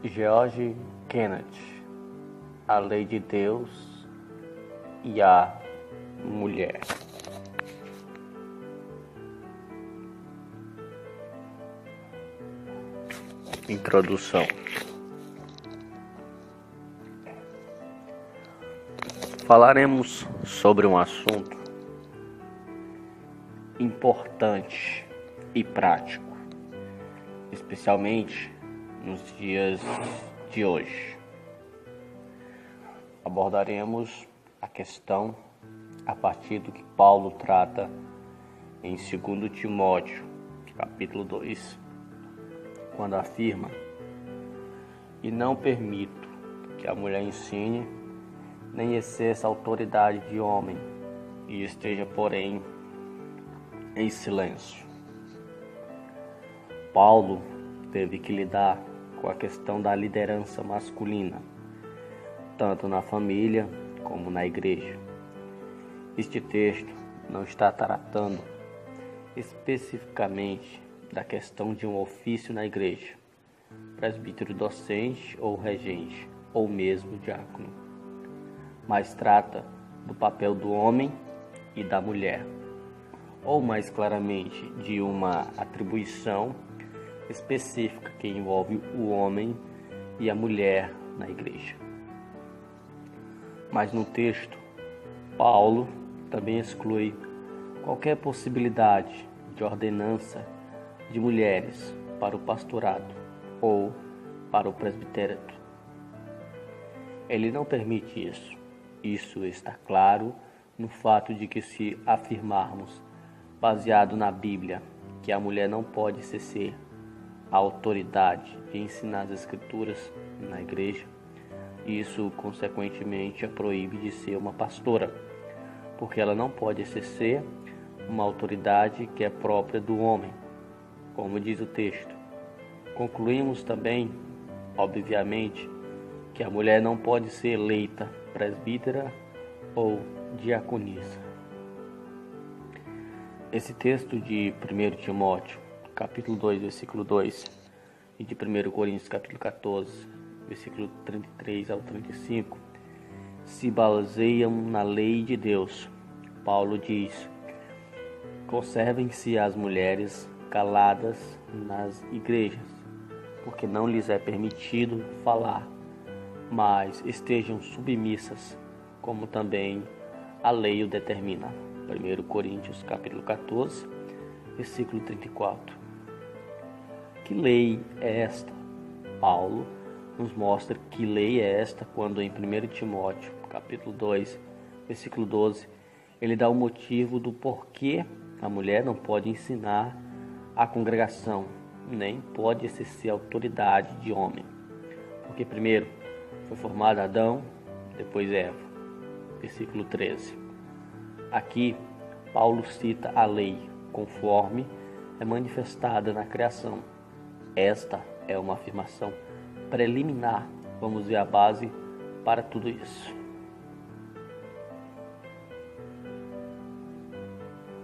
George Kennedy, A Lei de Deus e a Mulher. Introdução. Falaremos sobre um assunto importante e prático, especialmente nos dias de hoje. Abordaremos a questão a partir do que Paulo trata em 2 Timóteo, capítulo 2, quando afirma: "E não permito que a mulher ensine, nem exerça autoridade de homem, e esteja, porém, em silêncio." Paulo teve que lidar com a questão da liderança masculina, tanto na família como na igreja. Este texto não está tratando especificamente da questão de um ofício na igreja, presbítero docente ou regente, ou mesmo diácono, mas trata do papel do homem e da mulher, ou mais claramente de uma atribuição específica que envolve o homem e a mulher na igreja. Mas no texto, Paulo também exclui qualquer possibilidade de ordenança de mulheres para o pastorado ou para o presbiterato. Ele não permite isso. Isso está claro no fato de que, se afirmarmos, baseado na Bíblia, que a mulher não pode exercer a autoridade de ensinar as Escrituras na igreja, isso consequentemente a proíbe de ser uma pastora, porque ela não pode exercer uma autoridade que é própria do homem, como diz o texto. Concluímos também, obviamente, que a mulher não pode ser eleita presbítera ou diaconisa. Esse texto de 1 Timóteo, capítulo 2, versículo 2, e de 1 Coríntios, capítulo 14, versículo 33 ao 35, se baseiam na lei de Deus. Paulo diz: "Conservem-se as mulheres caladas nas igrejas, porque não lhes é permitido falar, mas estejam submissas, como também a lei o determina." 1 Coríntios, capítulo 14, versículo 34. Que lei é esta? Paulo nos mostra que lei é esta quando em 1 Timóteo, capítulo 2, versículo 12, ele dá o motivo do porquê a mulher não pode ensinar a congregação, nem pode exercer autoridade de homem. Porque primeiro foi formado Adão, depois Eva. Versículo 13. Aqui, Paulo cita a lei conforme é manifestada na criação. Esta é uma afirmação preliminar, vamos ver a base para tudo isso.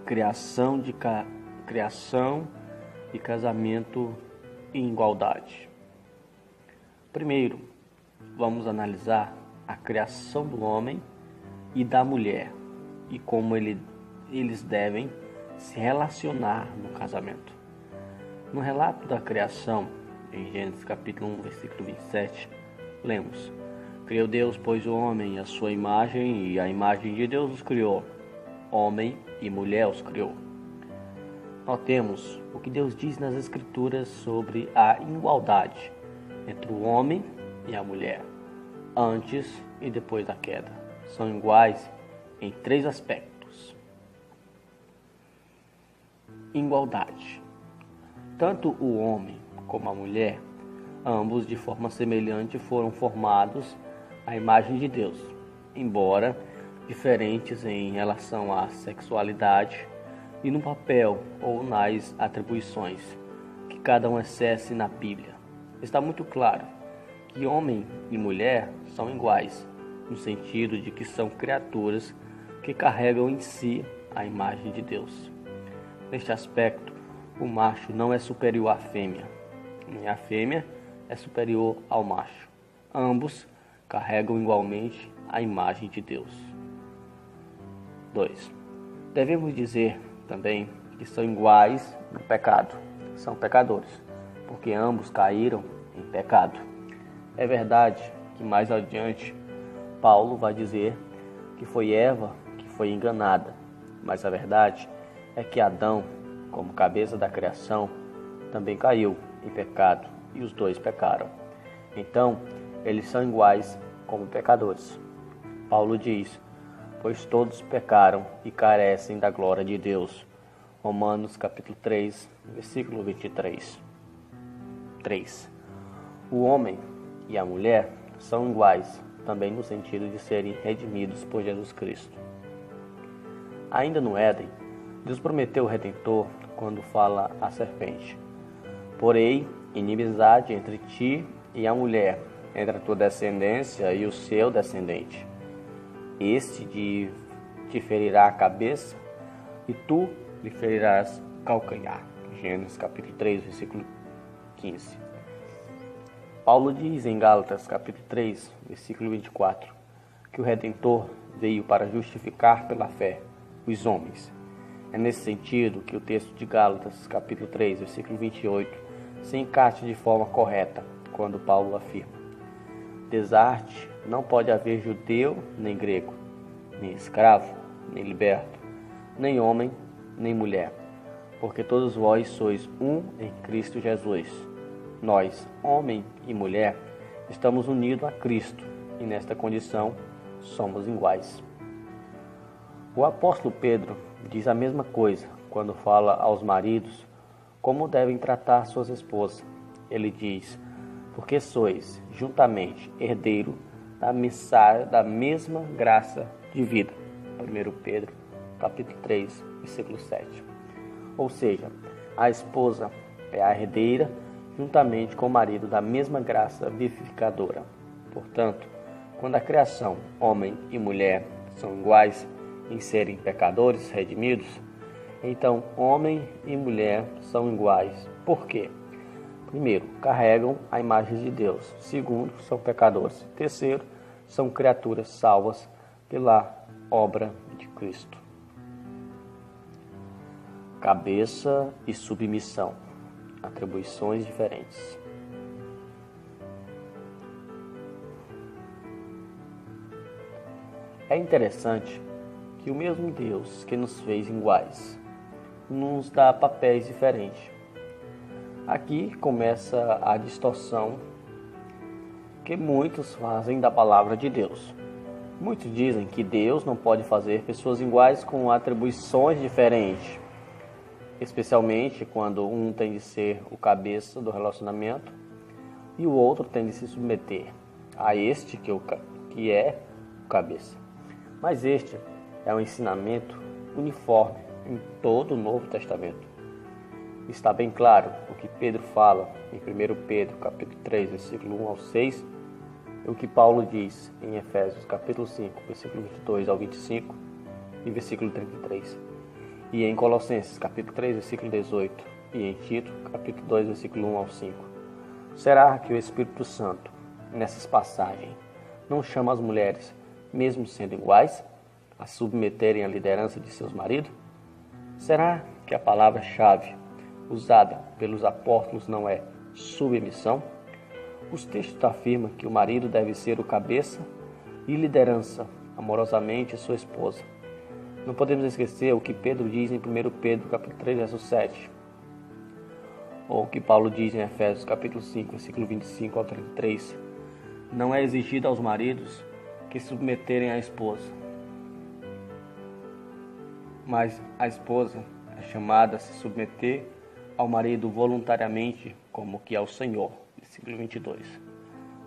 Criação e casamento em igualdade. Primeiro, vamos analisar a criação do homem e da mulher e como eles devem se relacionar no casamento. No relato da criação, em Gênesis capítulo 1, versículo 27, lemos: "Criou Deus, pois, o homem à sua imagem, e a imagem de Deus os criou. Homem e mulher os criou." Notemos o que Deus diz nas Escrituras sobre a igualdade entre o homem e a mulher, antes e depois da queda. São iguais em 3 aspectos. Igualdade. Tanto o homem como a mulher, ambos de forma semelhante, foram formados à imagem de Deus, embora diferentes em relação à sexualidade e no papel ou nas atribuições que cada um exerce na Bíblia. Está muito claro que homem e mulher são iguais, no sentido de que são criaturas que carregam em si a imagem de Deus. Neste aspecto, o macho não é superior à fêmea, nem a fêmea é superior ao macho. Ambos carregam igualmente a imagem de Deus. 2. Devemos dizer também que são iguais no pecado. São pecadores, porque ambos caíram em pecado. É verdade que mais adiante Paulo vai dizer que foi Eva que foi enganada, mas a verdade é que Adão, como cabeça da criação, também caiu em pecado e os dois pecaram. Então, eles são iguais como pecadores. Paulo diz: pois todos pecaram e carecem da glória de Deus. Romanos capítulo 3, versículo 23. 3. O homem e a mulher são iguais, também no sentido de serem redimidos por Jesus Cristo. Ainda no Éden, Deus prometeu o Redentor quando fala à serpente: porém, inimizade entre ti e a mulher, entre a tua descendência e o seu descendente. Este te ferirá a cabeça e tu lhe ferirás calcanhar. Gênesis capítulo 3, versículo 15. Paulo diz em Gálatas capítulo 3, versículo 24, que o Redentor veio para justificar pela fé os homens. É nesse sentido que o texto de Gálatas capítulo 3, versículo 28, se encaixa de forma correta quando Paulo afirma: desarte não pode haver judeu nem grego, nem escravo, nem liberto, nem homem, nem mulher, porque todos vós sois um em Cristo Jesus. Nós, homem e mulher, estamos unidos a Cristo e nesta condição somos iguais. O apóstolo Pedro diz a mesma coisa quando fala aos maridos como devem tratar suas esposas. Ele diz: porque sois juntamente herdeiro da mesma graça de vida. 1 Pedro capítulo 3, versículo 7. Ou seja, a esposa é a herdeira juntamente com o marido da mesma graça vivificadora. Portanto, quando a criação, homem e mulher, são iguais em serem pecadores redimidos, então homem e mulher são iguais. Por quê? Primeiro, carregam a imagem de Deus. Segundo, são pecadores. Terceiro, são criaturas salvas pela obra de Cristo. Cabeça e submissão. Atribuições diferentes. É interessante que o mesmo Deus que nos fez iguais nos dá papéis diferentes. Aqui começa a distorção que muitos fazem da palavra de Deus. Muitos dizem que Deus não pode fazer pessoas iguais com atribuições diferentes, especialmente quando um tem de ser o cabeça do relacionamento e o outro tem de se submeter a este que é o cabeça. Mas este é um ensinamento uniforme em todo o Novo Testamento. Está bem claro o que Pedro fala em 1 Pedro capítulo 3, versículo 1 ao 6, e o que Paulo diz em Efésios capítulo 5, versículo 22 ao 25 e versículo 33, e em Colossenses capítulo 3, versículo 18, e em Tito capítulo 2, versículo 1 ao 5. Será que o Espírito Santo, nessas passagens, não chama as mulheres, mesmo sendo iguais, a submeterem à liderança de seus maridos? Será que a palavra-chave usada pelos apóstolos não é submissão? Os textos afirmam que o marido deve ser o cabeça e liderança amorosamente sua esposa. Não podemos esquecer o que Pedro diz em 1 Pedro capítulo 3, verso 7, ou o que Paulo diz em Efésios capítulo 5, versículo 25 ao 33. Não é exigido aos maridos que submeterem à esposa, mas a esposa é chamada a se submeter ao marido voluntariamente, como que ao Senhor. Versículo 22.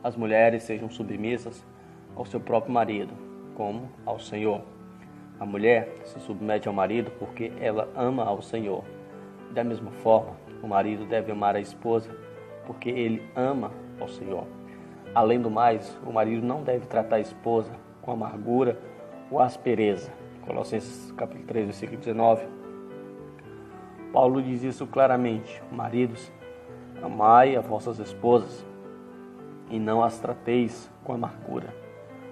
As mulheres sejam submissas ao seu próprio marido, como ao Senhor. A mulher se submete ao marido porque ela ama ao Senhor. Da mesma forma, o marido deve amar a esposa porque ele ama ao Senhor. Além do mais, o marido não deve tratar a esposa com amargura ou aspereza. Colossenses capítulo 3, versículo 19. Paulo diz isso claramente: maridos, amai as vossas esposas, e não as trateis com amargura.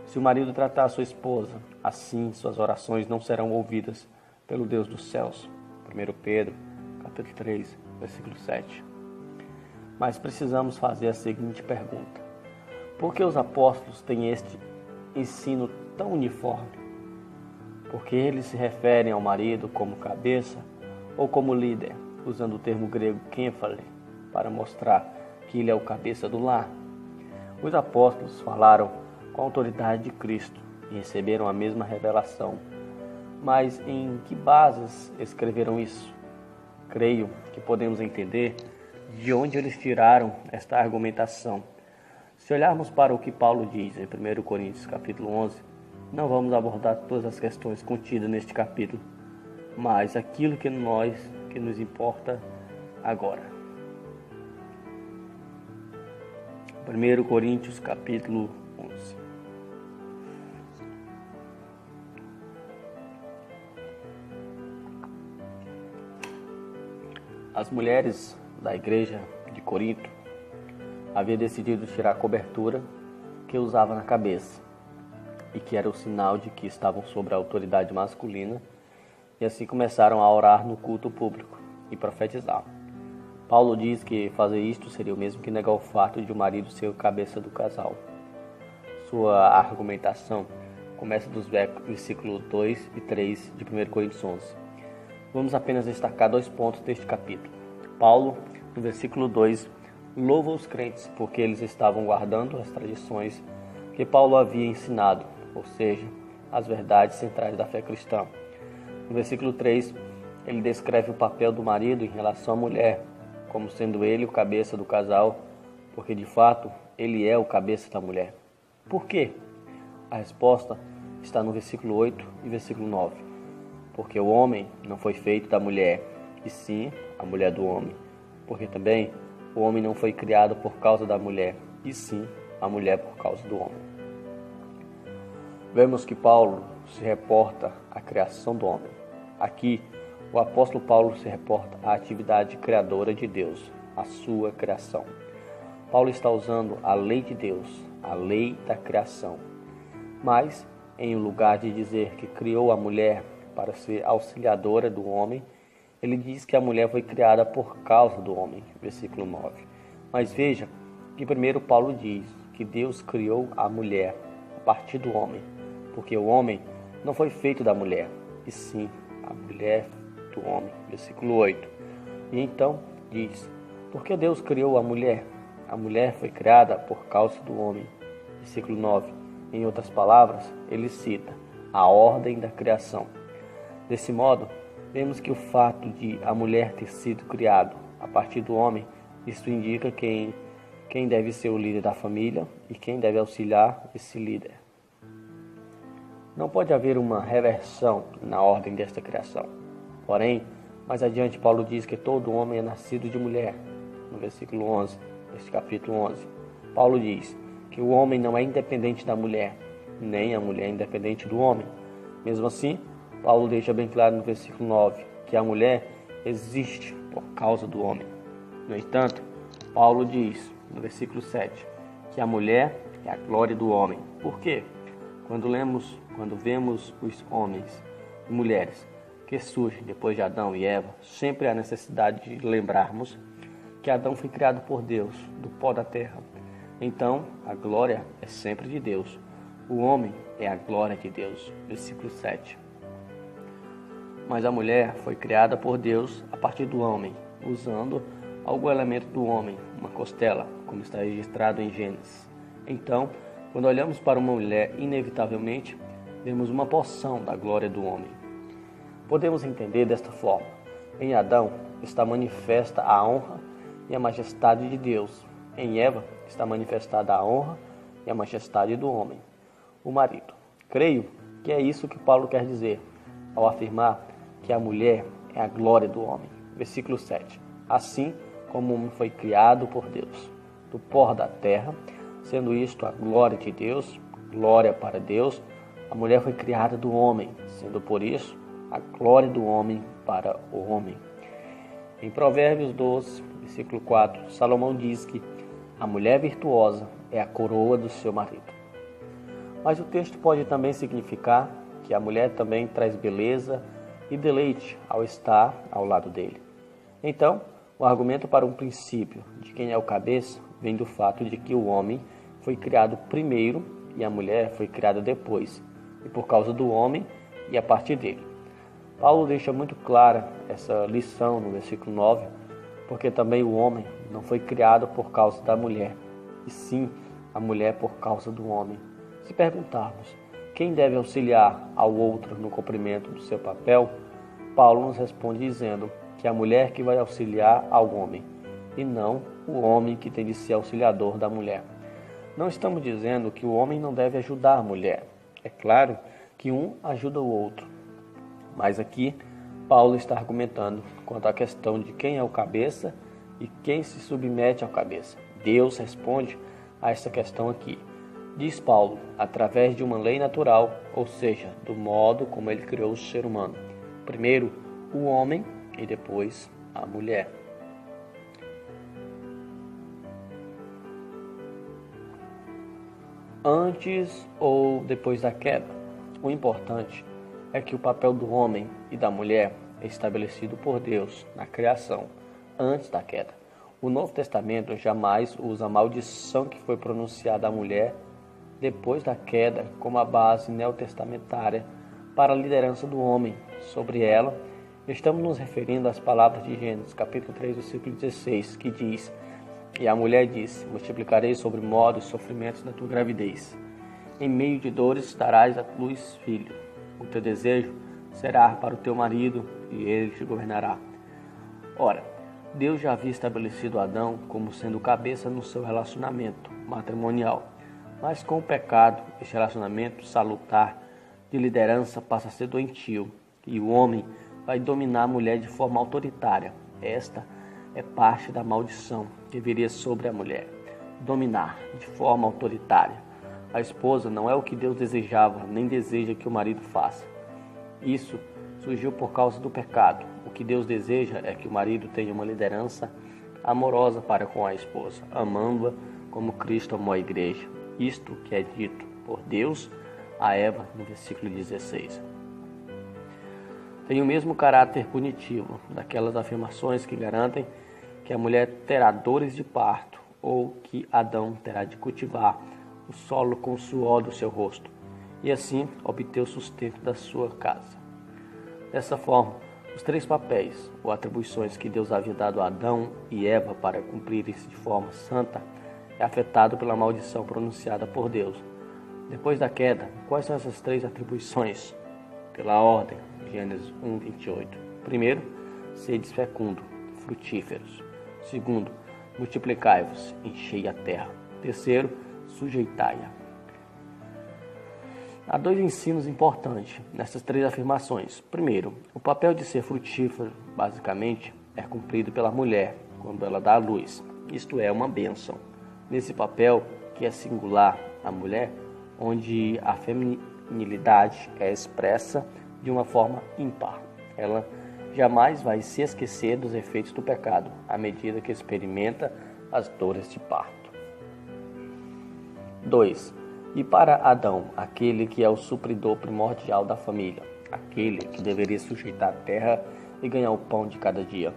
Se o marido tratar a sua esposa, assim suas orações não serão ouvidas pelo Deus dos céus. 1 Pedro, capítulo 3, versículo 7. Mas precisamos fazer a seguinte pergunta: por que os apóstolos têm este ensino tão uniforme? Porque eles se referem ao marido como cabeça ou como líder, usando o termo grego kéfale, para mostrar que ele é o cabeça do lar? Os apóstolos falaram com a autoridade de Cristo e receberam a mesma revelação. Mas em que bases escreveram isso? Creio que podemos entender de onde eles tiraram esta argumentação. Se olharmos para o que Paulo diz em 1 Coríntios capítulo 11, não vamos abordar todas as questões contidas neste capítulo, mas aquilo que nos importa agora. 1 Coríntios capítulo 11. As mulheres da igreja de Corinto haviam decidido tirar a cobertura que usava na cabeça e que era o sinal de que estavam sob a autoridade masculina, e assim começaram a orar no culto público e profetizar. Paulo diz que fazer isto seria o mesmo que negar o fato de o marido ser o cabeça do casal. Sua argumentação começa dos versículos 2 e 3 de 1 Coríntios 11. Vamos apenas destacar 2 pontos deste capítulo. Paulo, no versículo 2, louva os crentes porque eles estavam guardando as tradições que Paulo havia ensinado, ou seja, as verdades centrais da fé cristã. No versículo 3, ele descreve o papel do marido em relação à mulher, como sendo ele o cabeça do casal, porque de fato ele é o cabeça da mulher. Por quê? A resposta está no versículo 8 e versículo 9. Porque o homem não foi feito da mulher, e sim a mulher do homem. Porque também o homem não foi criado por causa da mulher, e sim a mulher por causa do homem. Vemos que Paulo se reporta à criação do homem. Aqui, o apóstolo Paulo se reporta à atividade criadora de Deus, a sua criação. Paulo está usando a lei de Deus, a lei da criação. Mas, em lugar de dizer que criou a mulher para ser auxiliadora do homem, ele diz que a mulher foi criada por causa do homem, versículo 9. Mas veja que primeiro Paulo diz que Deus criou a mulher a partir do homem, porque o homem não foi feito da mulher, e sim a mulher do homem, versículo 8. E então diz, porque Deus criou a mulher foi criada por causa do homem, versículo 9. Em outras palavras, ele cita a ordem da criação. Desse modo, vemos que o fato de a mulher ter sido criada a partir do homem, isso indica quem deve ser o líder da família e quem deve auxiliar esse líder. Não pode haver uma reversão na ordem desta criação. Porém, mais adiante Paulo diz que todo homem é nascido de mulher, no versículo 11, deste capítulo 11. Paulo diz que o homem não é independente da mulher, nem a mulher é independente do homem. Mesmo assim, Paulo deixa bem claro no versículo 9 que a mulher existe por causa do homem. No entanto, Paulo diz no versículo 7 que a mulher é a glória do homem. Por quê? Quando vemos os homens e mulheres que surgem depois de Adão e Eva, sempre há necessidade de lembrarmos que Adão foi criado por Deus, do pó da terra. Então, a glória é sempre de Deus. O homem é a glória de Deus. Versículo 7. Mas a mulher foi criada por Deus a partir do homem, usando algum elemento do homem, uma costela, como está registrado em Gênesis. Então, quando olhamos para uma mulher, inevitavelmente, vemos uma porção da glória do homem. Podemos entender desta forma. Em Adão está manifesta a honra e a majestade de Deus. Em Eva está manifestada a honra e a majestade do homem, o marido. Creio que é isso que Paulo quer dizer ao afirmar que a mulher é a glória do homem. Versículo 7. Assim como o homem foi criado por Deus, do pó da terra, sendo isto a glória de Deus, glória para Deus, a mulher foi criada do homem, sendo por isso a glória do homem para o homem. Em Provérbios 12, versículo 4, Salomão diz que A mulher virtuosa é a coroa do seu marido. Mas o texto pode também significar que a mulher também traz beleza e deleite ao estar ao lado dele. Então, o argumento para um princípio de quem é o cabeça vem do fato de que o homem foi criado primeiro e a mulher foi criada depois, e por causa do homem e a partir dele. Paulo deixa muito clara essa lição no versículo 9, porque também o homem não foi criado por causa da mulher, e sim a mulher por causa do homem. Se perguntarmos quem deve auxiliar ao outro no cumprimento do seu papel, Paulo nos responde dizendo que é a mulher que vai auxiliar ao homem, e não o homem que tem de ser auxiliador da mulher. Não estamos dizendo que o homem não deve ajudar a mulher. É claro que um ajuda o outro. Mas aqui, Paulo está argumentando quanto à questão de quem é o cabeça e quem se submete ao cabeça. Deus responde a essa questão aqui. Diz Paulo, através de uma lei natural, ou seja, do modo como ele criou o ser humano. Primeiro, o homem e depois a mulher. Antes ou depois da queda, o importante é que o papel do homem e da mulher é estabelecido por Deus na criação, antes da queda. O Novo Testamento jamais usa a maldição que foi pronunciada à mulher depois da queda como a base neotestamentária para a liderança do homem sobre ela. Estamos nos referindo às palavras de Gênesis, capítulo 3, versículo 16, que diz: "E a mulher disse, multiplicarei sobre modo os sofrimentos da tua gravidez. Em meio de dores darás a luz filho. O teu desejo será para o teu marido, e ele te governará." Ora, Deus já havia estabelecido Adão como sendo cabeça no seu relacionamento matrimonial. Mas com o pecado, esse relacionamento salutar de liderança passa a ser doentio, e o homem vai dominar a mulher de forma autoritária. Esta é parte da maldição que viria sobre a mulher. Dominar de forma autoritária. A esposa não é o que Deus desejava, nem deseja que o marido faça. Isso surgiu por causa do pecado. O que Deus deseja é que o marido tenha uma liderança amorosa para com a esposa, amando-a como Cristo amou a igreja. Isto que é dito por Deus a Eva no versículo 16. Tem o mesmo caráter punitivo daquelas afirmações que garantem que a mulher terá dores de parto ou que Adão terá de cultivar o solo com o suor do seu rosto e assim obter o sustento da sua casa. Dessa forma, os três papéis ou atribuições que Deus havia dado a Adão e Eva para cumprirem-se de forma santa é afetado pela maldição pronunciada por Deus. Depois da queda, quais são essas três atribuições? Pela ordem, Gênesis 1, 28. Primeiro, sedes fecundo, frutíferos. Segundo, multiplicai-vos, enchei a terra. Terceiro, sujeitai-a. Há dois ensinos importantes nessas três afirmações. Primeiro, o papel de ser frutífero, basicamente, é cumprido pela mulher quando ela dá à luz. Isto é uma bênção. Nesse papel, que é singular, a mulher, onde a feminilidade é expressa de uma forma ímpar. Ela jamais vai se esquecer dos efeitos do pecado, à medida que experimenta as dores de parto. 2. E para Adão, aquele que é o supridor primordial da família, aquele que deveria sujeitar a terra e ganhar o pão de cada dia,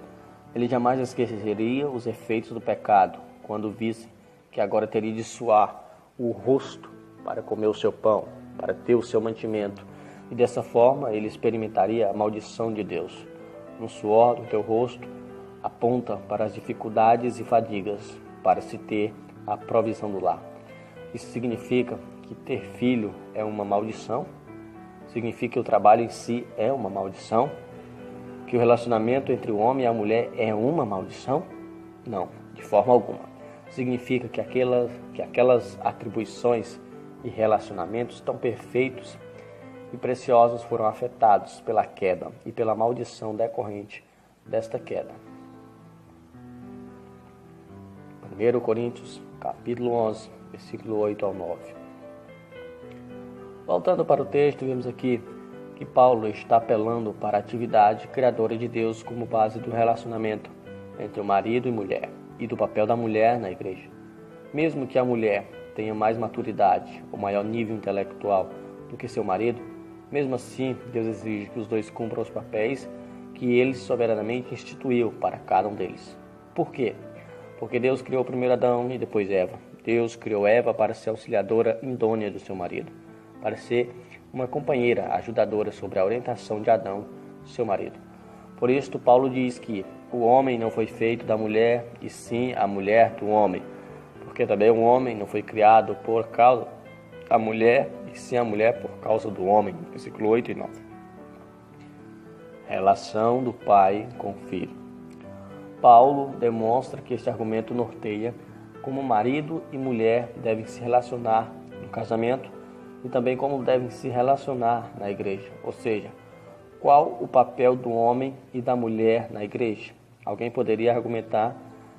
ele jamais esqueceria os efeitos do pecado, quando visse que agora teria de suar o rosto para comer o seu pão, para ter o seu mantimento, e dessa forma ele experimentaria a maldição de Deus. No suor do teu rosto aponta para as dificuldades e fadigas para se ter a provisão do lar. Isso significa que ter filho é uma maldição? Significa que o trabalho em si é uma maldição? Que o relacionamento entre o homem e a mulher é uma maldição? Não, de forma alguma. Significa que aquelas atribuições e relacionamentos tão perfeitos e preciosos foram afetados pela queda e pela maldição decorrente desta queda. 1 Coríntios, capítulo 11, versículo 8 ao 9. Voltando para o texto, vemos aqui que Paulo está apelando para a atividade criadora de Deus como base do relacionamento entre o marido e mulher e do papel da mulher na igreja. Mesmo que a mulher tenha mais maturidade ou maior nível intelectual do que seu marido, mesmo assim, Deus exige que os dois cumpram os papéis que Ele soberanamente instituiu para cada um deles. Por quê? Porque Deus criou primeiro Adão e depois Eva. Deus criou Eva para ser auxiliadora idônea do seu marido, para ser uma companheira ajudadora sobre a orientação de Adão, seu marido. Por isso, Paulo diz que o homem não foi feito da mulher, e sim a mulher do homem. Porque também o homem não foi criado por causa da mulher, e sim a mulher por causa do homem. Versículo 8 e 9. Relação do pai com o filho. Paulo demonstra que este argumento norteia como marido e mulher devem se relacionar no casamento e também como devem se relacionar na igreja. Ou seja, qual o papel do homem e da mulher na igreja? Alguém poderia argumentar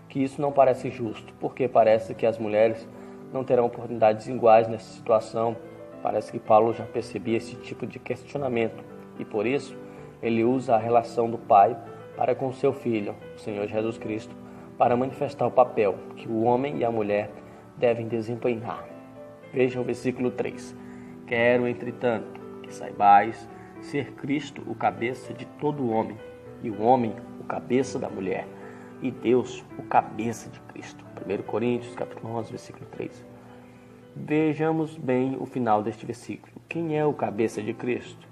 que isso não parece justo, porque parece que as mulheres não terão oportunidades iguais nessa situação. Parece que Paulo já percebia esse tipo de questionamento e por isso ele usa a relação do pai para com seu filho, o Senhor Jesus Cristo, para manifestar o papel que o homem e a mulher devem desempenhar. Veja o versículo 3. Quero, entretanto, que saibais ser Cristo o cabeça de todo homem, e o homem o cabeça da mulher, e Deus o cabeça de Cristo. 1 Coríntios, capítulo 11, versículo 3. Vejamos bem o final deste versículo. Quem é o cabeça de Cristo?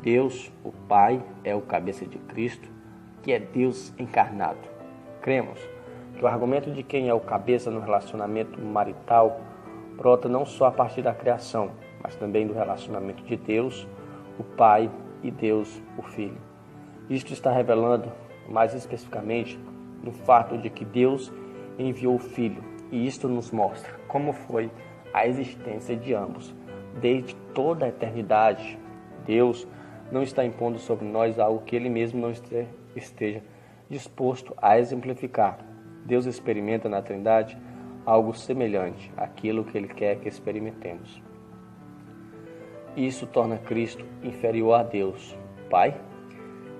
Deus, o Pai, é o cabeça de Cristo, que é Deus encarnado. Cremos que o argumento de quem é o cabeça no relacionamento marital brota não só a partir da criação, mas também do relacionamento de Deus, o Pai, e Deus, o Filho. Isto está revelando, mais especificamente, no fato de que Deus enviou o Filho, e isto nos mostra como foi a existência de ambos. Desde toda a eternidade, Deus não está impondo sobre nós algo que Ele mesmo não esteja disposto a exemplificar. Deus experimenta na Trindade algo semelhante àquilo que Ele quer que experimentemos. Isso torna Cristo inferior a Deus, o Pai?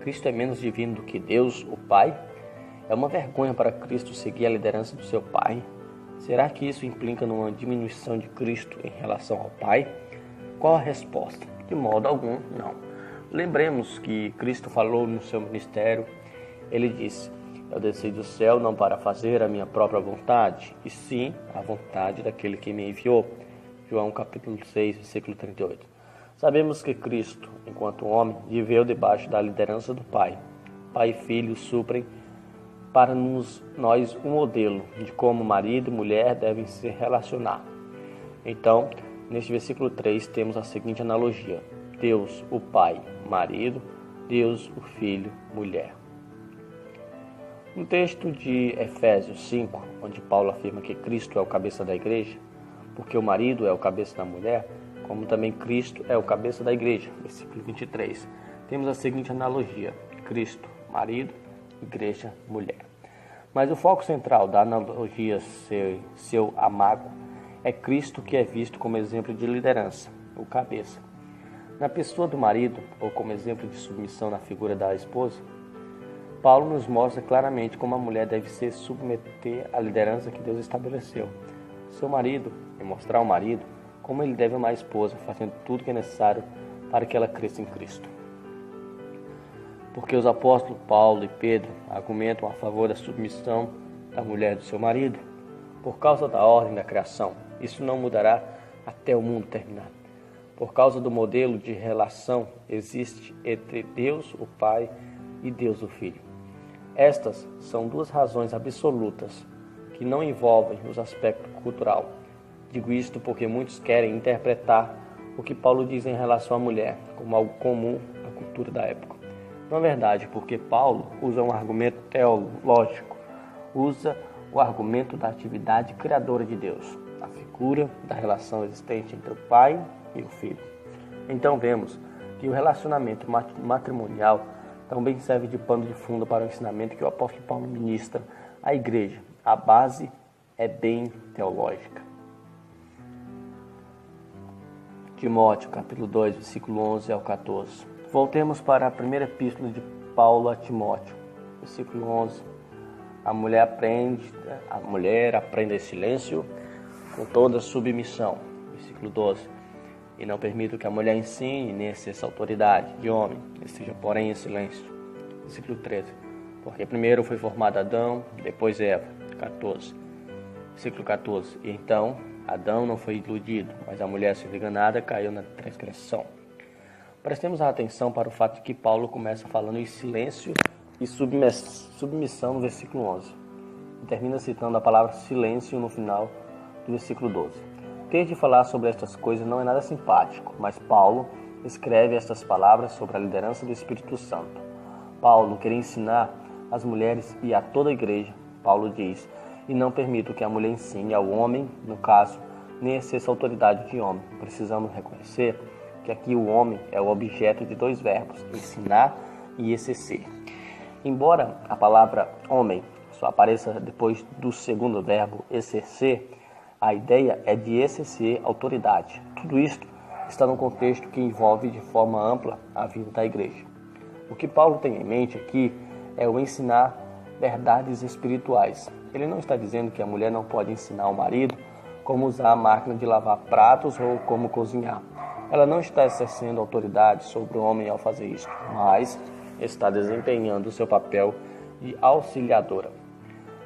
Cristo é menos divino do que Deus, o Pai? É uma vergonha para Cristo seguir a liderança do seu Pai? Será que isso implica numa diminuição de Cristo em relação ao Pai? Qual a resposta? De modo algum, não. Lembremos que Cristo falou no seu ministério. Ele disse: eu desci do céu não para fazer a minha própria vontade, e sim a vontade daquele que me enviou. João capítulo 6, versículo 38. Sabemos que Cristo, enquanto homem, viveu debaixo da liderança do Pai. Pai e Filho suprem para nós um modelo de como marido e mulher devem se relacionar. Então, neste versículo 3, temos a seguinte analogia: Deus, o Pai, marido; Deus, o Filho, mulher. No texto de Efésios 5, onde Paulo afirma que Cristo é o cabeça da igreja, porque o marido é o cabeça da mulher, como também Cristo é o cabeça da igreja, versículo 23, temos a seguinte analogia: Cristo, marido; igreja, mulher. Mas o foco central da analogia seu amago é Cristo, que é visto como exemplo de liderança, o cabeça. Na pessoa do marido, ou como exemplo de submissão na figura da esposa, Paulo nos mostra claramente como a mulher deve se submeter à liderança que Deus estabeleceu. Seu marido, e mostrar ao marido como ele deve amar a esposa, fazendo tudo que é necessário para que ela cresça em Cristo. Porque os apóstolos Paulo e Pedro argumentam a favor da submissão da mulher do seu marido, por causa da ordem da criação. Isso não mudará até o mundo terminar. Por causa do modelo de relação existe entre Deus, o Pai, e Deus, o Filho. Estas são duas razões absolutas que não envolvem os aspectos cultural. Digo isto porque muitos querem interpretar o que Paulo diz em relação à mulher como algo comum à cultura da época. Não é verdade, porque Paulo usa um argumento teológico, usa o argumento da atividade criadora de Deus, a figura da relação existente entre o Pai e o Filho. Então vemos que o relacionamento matrimonial também serve de pano de fundo para o ensinamento que o apóstolo Paulo ministra à igreja. A base é bem teológica. Timóteo, capítulo 2, versículo 11 ao 14. Voltemos para a primeira epístola de Paulo a Timóteo, versículo 11. A mulher aprenda silêncio com toda submissão. Versículo 12. E não permito que a mulher ensine nem exerça autoridade de homem, esteja porém em silêncio. Versículo 13. Porque primeiro foi formado Adão, depois Eva. 14. Versículo 14. E então Adão não foi iludido, mas a mulher sendo enganada caiu na transgressão. Prestemos atenção para o fato de que Paulo começa falando em silêncio e submissão no versículo 11. E termina citando a palavra silêncio no final do versículo 12. Ter de falar sobre estas coisas não é nada simpático, mas Paulo escreve estas palavras sobre a liderança do Espírito Santo. Paulo queria ensinar às mulheres e a toda a igreja. Paulo diz: e não permito que a mulher ensine ao homem, no caso, nem exerça autoridade de homem. Precisamos reconhecer que aqui o homem é o objeto de dois verbos, ensinar e exercer. Embora a palavra homem só apareça depois do segundo verbo, exercer, a ideia é de exercer autoridade. Tudo isto está num contexto que envolve de forma ampla a vida da igreja. O que Paulo tem em mente aqui é o ensinar verdades espirituais. Ele não está dizendo que a mulher não pode ensinar ao marido como usar a máquina de lavar pratos ou como cozinhar. Ela não está exercendo autoridade sobre o homem ao fazer isso, mas está desempenhando o seu papel de auxiliadora.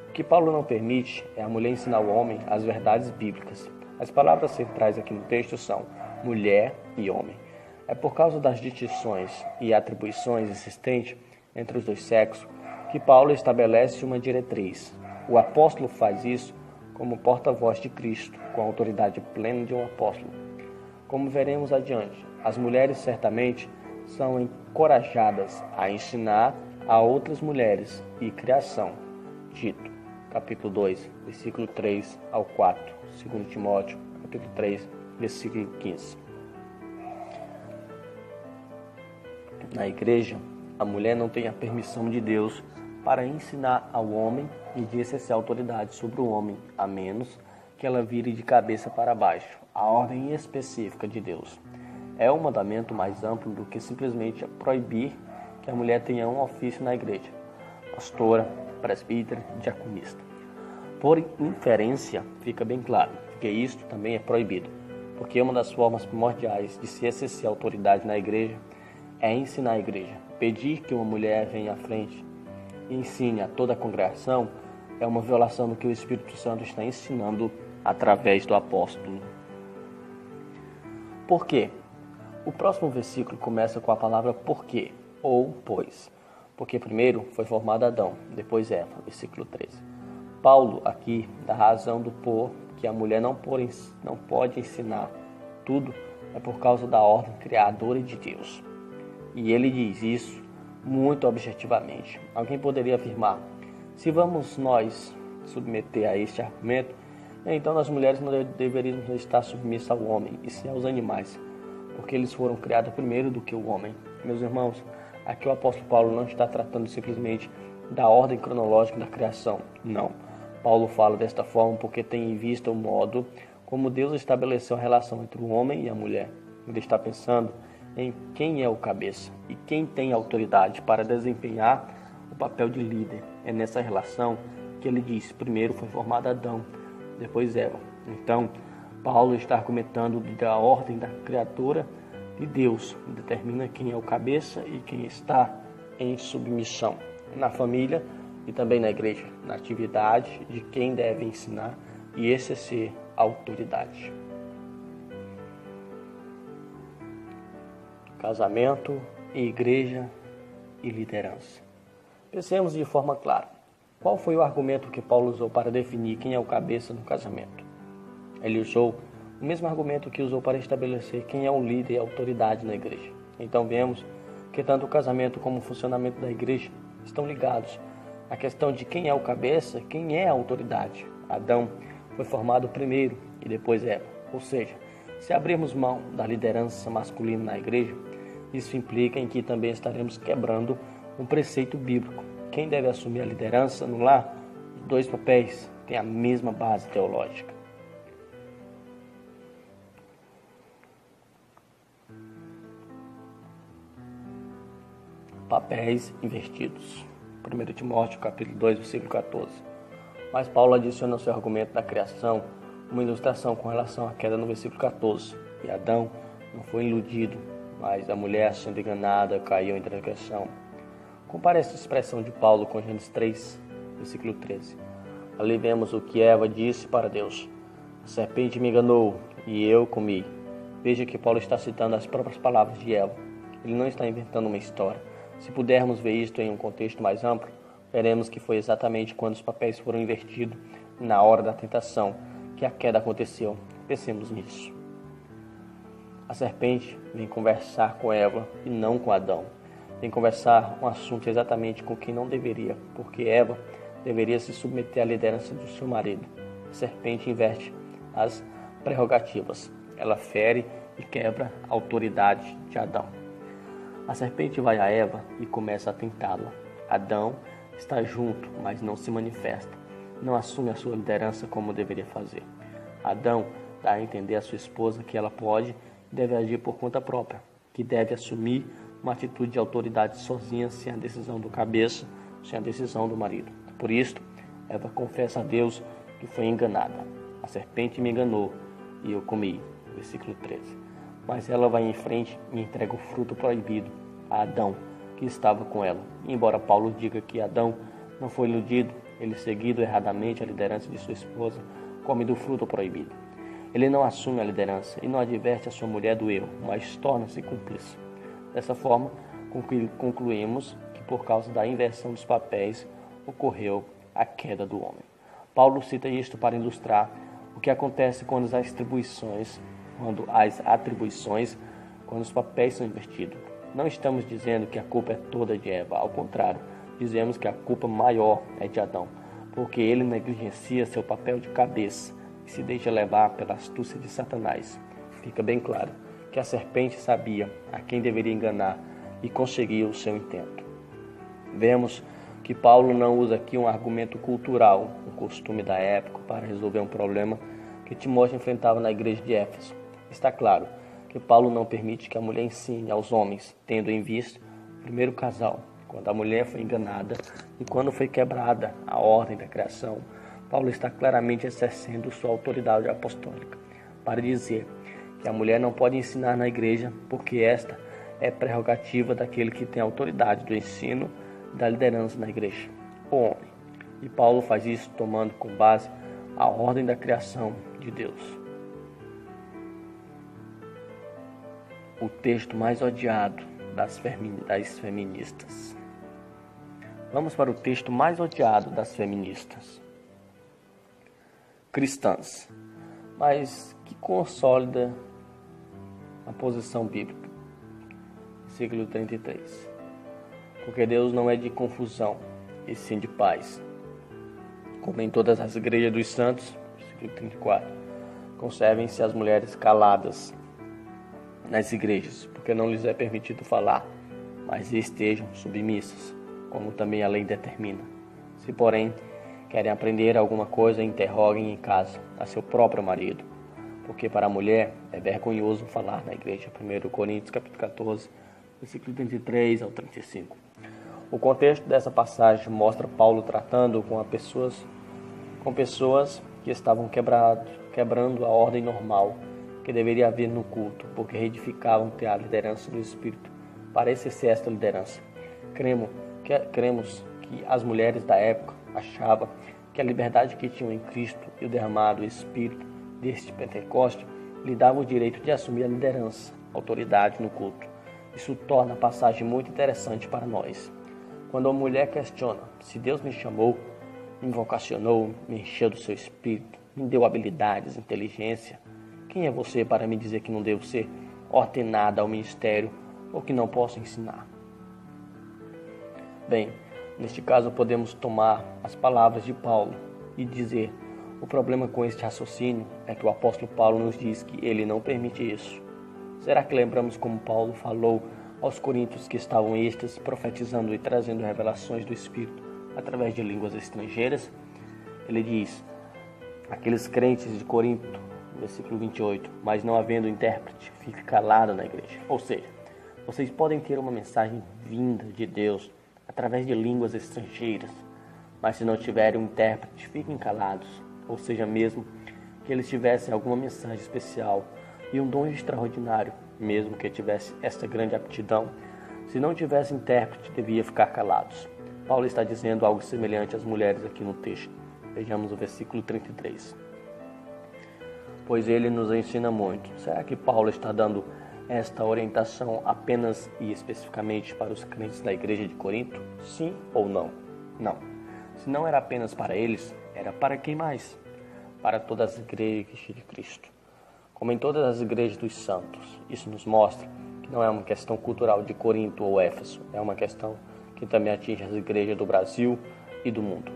O que Paulo não permite é a mulher ensinar o homem as verdades bíblicas. As palavras centrais aqui no texto são mulher e homem. É por causa das distinções e atribuições existentes entre os dois sexos que Paulo estabelece uma diretriz. O apóstolo faz isso como porta-voz de Cristo, com a autoridade plena de um apóstolo. Como veremos adiante, as mulheres certamente são encorajadas a ensinar a outras mulheres e criação. Tito, capítulo 2, versículo 3 ao 4. 2 Timóteo, capítulo 3, versículo 15. Na igreja, a mulher não tem a permissão de Deus para ensinar ao homem e de exercer autoridade sobre o homem, a menos que ela vire de cabeça para baixo, a ordem específica de Deus. É um mandamento mais amplo do que simplesmente proibir que a mulher tenha um ofício na igreja, pastora, presbítera, diaconista. Por inferência, fica bem claro que isto também é proibido, porque uma das formas primordiais de se exercer autoridade na igreja é ensinar a igreja. Pedir que uma mulher venha à frente e ensine a toda a congregação é uma violação do que o Espírito Santo está ensinando através do apóstolo. Por quê? O próximo versículo começa com a palavra porque, ou pois. Porque primeiro foi formado Adão, depois Eva, versículo 13. Paulo aqui dá razão do por que a mulher não pode ensinar tudo, é por causa da ordem criadora de Deus. E ele diz isso muito objetivamente. Alguém poderia afirmar: se vamos nós submeter a este argumento, então as mulheres não deveriam estar submissas ao homem, e sim aos animais, porque eles foram criados primeiro do que o homem. Meus irmãos, aqui o apóstolo Paulo não está tratando simplesmente da ordem cronológica da criação. Não. Paulo fala desta forma porque tem em vista o modo como Deus estabeleceu a relação entre o homem e a mulher. Ele está pensando em quem é o cabeça e quem tem autoridade para desempenhar o papel de líder. É nessa relação que ele diz: primeiro foi formado Adão, depois Eva. Então, Paulo está argumentando da ordem da criatura de Deus, determina quem é o cabeça e quem está em submissão na família e também na igreja, na atividade de quem deve ensinar e exercer a autoridade. Casamento, igreja e liderança. Pensemos de forma clara. Qual foi o argumento que Paulo usou para definir quem é o cabeça no casamento? Ele usou o mesmo argumento que usou para estabelecer quem é o líder e a autoridade na igreja. Então vemos que tanto o casamento como o funcionamento da igreja estão ligados à questão de quem é o cabeça, quem é a autoridade. Adão foi formado primeiro e depois Eva. Ou seja, se abrirmos mão da liderança masculina na igreja, isso implica em que também estaremos quebrando um preceito bíblico. Quem deve assumir a liderança no lar? Os dois papéis têm a mesma base teológica. Papéis invertidos. 1 Timóteo capítulo 2, versículo 14. Mas Paulo adiciona ao seu argumento da criação uma ilustração com relação à queda no versículo 14. E Adão não foi iludido, mas a mulher, sendo enganada, caiu em transgressão. Compare essa expressão de Paulo com Gênesis 3, versículo 13. Ali vemos o que Eva disse para Deus: a serpente me enganou e eu comi. Veja que Paulo está citando as próprias palavras de Eva. Ele não está inventando uma história. Se pudermos ver isto em um contexto mais amplo, veremos que foi exatamente quando os papéis foram invertidos, na hora da tentação, que a queda aconteceu. Pensemos nisso. A serpente vem conversar com Eva e não com Adão. Vem conversar um assunto exatamente com quem não deveria, porque Eva deveria se submeter à liderança do seu marido. A serpente inverte as prerrogativas. Ela fere e quebra a autoridade de Adão. A serpente vai a Eva e começa a tentá-la. Adão está junto, mas não se manifesta. Não assume a sua liderança como deveria fazer. Adão dá a entender à sua esposa que ela pode e deve agir por conta própria, que deve assumir uma atitude de autoridade sozinha, sem a decisão do cabeça, sem a decisão do marido. Por isso, Eva confessa a Deus que foi enganada. A serpente me enganou e eu comi. Versículo 13. Mas ela vai em frente e entrega o fruto proibido a Adão, que estava com ela. E embora Paulo diga que Adão não foi iludido, ele, seguido erradamente a liderança de sua esposa, come do fruto proibido. Ele não assume a liderança e não adverte a sua mulher do erro, mas torna-se cúmplice. Dessa forma, concluímos que por causa da inversão dos papéis ocorreu a queda do homem. Paulo cita isto para ilustrar o que acontece quando as atribuições, quando os papéis são invertidos. Não estamos dizendo que a culpa é toda de Eva, ao contrário, dizemos que a culpa maior é de Adão, porque ele negligencia seu papel de cabeça e se deixa levar pela astúcia de Satanás. Fica bem claro que a serpente sabia a quem deveria enganar e conseguiu o seu intento. Vemos que Paulo não usa aqui um argumento cultural, um costume da época, para resolver um problema que Timóteo enfrentava na igreja de Éfeso. Está claro que Paulo não permite que a mulher ensine aos homens, tendo em vista o primeiro casal, quando a mulher foi enganada e quando foi quebrada a ordem da criação. Paulo está claramente exercendo sua autoridade apostólica para dizer que a mulher não pode ensinar na igreja, porque esta é prerrogativa daquele que tem autoridade do ensino e da liderança na igreja, o homem. E Paulo faz isso tomando como base a ordem da criação de Deus. O texto mais odiado das feministas. Vamos para o texto mais odiado das feministas cristãs, mas que consolida a posição bíblica. Versículo 33. Porque Deus não é de confusão, e sim de paz. Como em todas as igrejas dos santos, versículo 34, conservem-se as mulheres caladas nas igrejas, porque não lhes é permitido falar, mas estejam submissas, como também a lei determina. Se, porém, querem aprender alguma coisa, interroguem em casa a seu próprio marido, porque para a mulher é vergonhoso falar na igreja. 1 Coríntios capítulo 14, versículo 33 ao 35. O contexto dessa passagem mostra Paulo tratando com pessoas que estavam quebrando a ordem normal que deveria haver no culto, porque reedificavam ter a liderança do Espírito. Para exercer esta liderança, cremos que as mulheres da época achavam que a liberdade que tinham em Cristo e o derramado Espírito deste Pentecoste lhe dava o direito de assumir a liderança, a autoridade no culto. Isso torna a passagem muito interessante para nós. Quando uma mulher questiona: se Deus me chamou, me vocacionou, me encheu do seu Espírito, me deu habilidades, inteligência, quem é você para me dizer que não devo ser ordenada ao ministério ou que não posso ensinar? Bem, neste caso podemos tomar as palavras de Paulo e dizer: o problema com este raciocínio é que o apóstolo Paulo nos diz que ele não permite isso. Será que lembramos como Paulo falou aos coríntios que estavam estes profetizando e trazendo revelações do Espírito através de línguas estrangeiras? Ele diz: aqueles crentes de Corinto, versículo 28, mas não havendo intérprete, fique calado na igreja. Ou seja, vocês podem ter uma mensagem vinda de Deus através de línguas estrangeiras, mas se não tiverem um intérprete, fiquem calados, ou seja, mesmo que eles tivessem alguma mensagem especial e um dom extraordinário, mesmo que tivesse esta grande aptidão, se não tivesse intérprete, devia ficar calados. Paulo está dizendo algo semelhante às mulheres aqui no texto. Vejamos o versículo 33. Pois ele nos ensina muito. Será que Paulo está dando esta orientação apenas e especificamente para os crentes da igreja de Corinto? Sim ou não? Não. Se não era apenas para eles, era para quem mais? Para todas as igrejas de Cristo. Como em todas as igrejas dos santos. Isso nos mostra que não é uma questão cultural de Corinto ou Éfeso, é uma questão que também atinge as igrejas do Brasil e do mundo.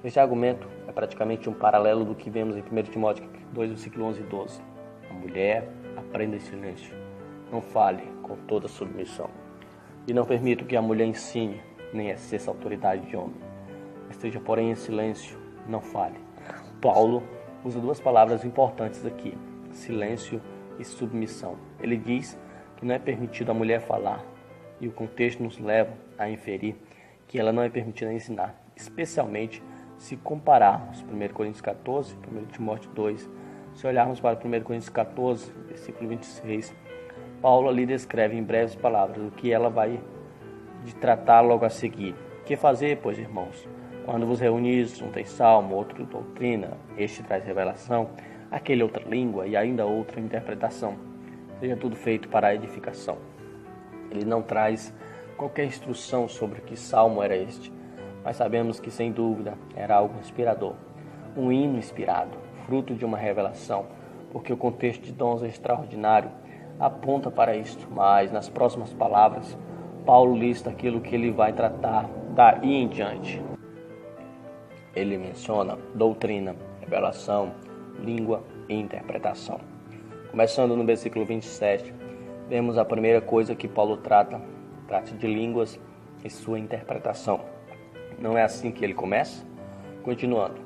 Esse argumento é praticamente um paralelo do que vemos em 1 Timóteo 2, versículo 11 e 12. A mulher aprenda em silêncio, não fale com toda submissão. E não permito que a mulher ensine, nem exerça autoridade de homem. Esteja, porém, em silêncio, não fale. Paulo usa duas palavras importantes aqui, silêncio e submissão. Ele diz que não é permitido a mulher falar, e o contexto nos leva a inferir que ela não é permitida ensinar, especialmente se compararmos 1 Coríntios 14, 1 Timóteo 2, se olharmos para 1 Coríntios 14, versículo 26, Paulo ali descreve em breves palavras o que ela vai de tratar logo a seguir. Que fazer, pois, irmãos? Quando vos reunis, um tem salmo, outro doutrina, este traz revelação, aquele outra língua e ainda outra interpretação. Seja tudo feito para a edificação. Ele não traz qualquer instrução sobre que salmo era este, mas sabemos que, sem dúvida, era algo inspirador. Um hino inspirado, fruto de uma revelação, porque o contexto de dons extraordinário aponta para isto. Mas, nas próximas palavras, Paulo lista aquilo que ele vai tratar daí em diante. Ele menciona doutrina, revelação, língua e interpretação. Começando no versículo 27, vemos a primeira coisa que Paulo trata de línguas e sua interpretação. Não é assim que ele começa? Continuando,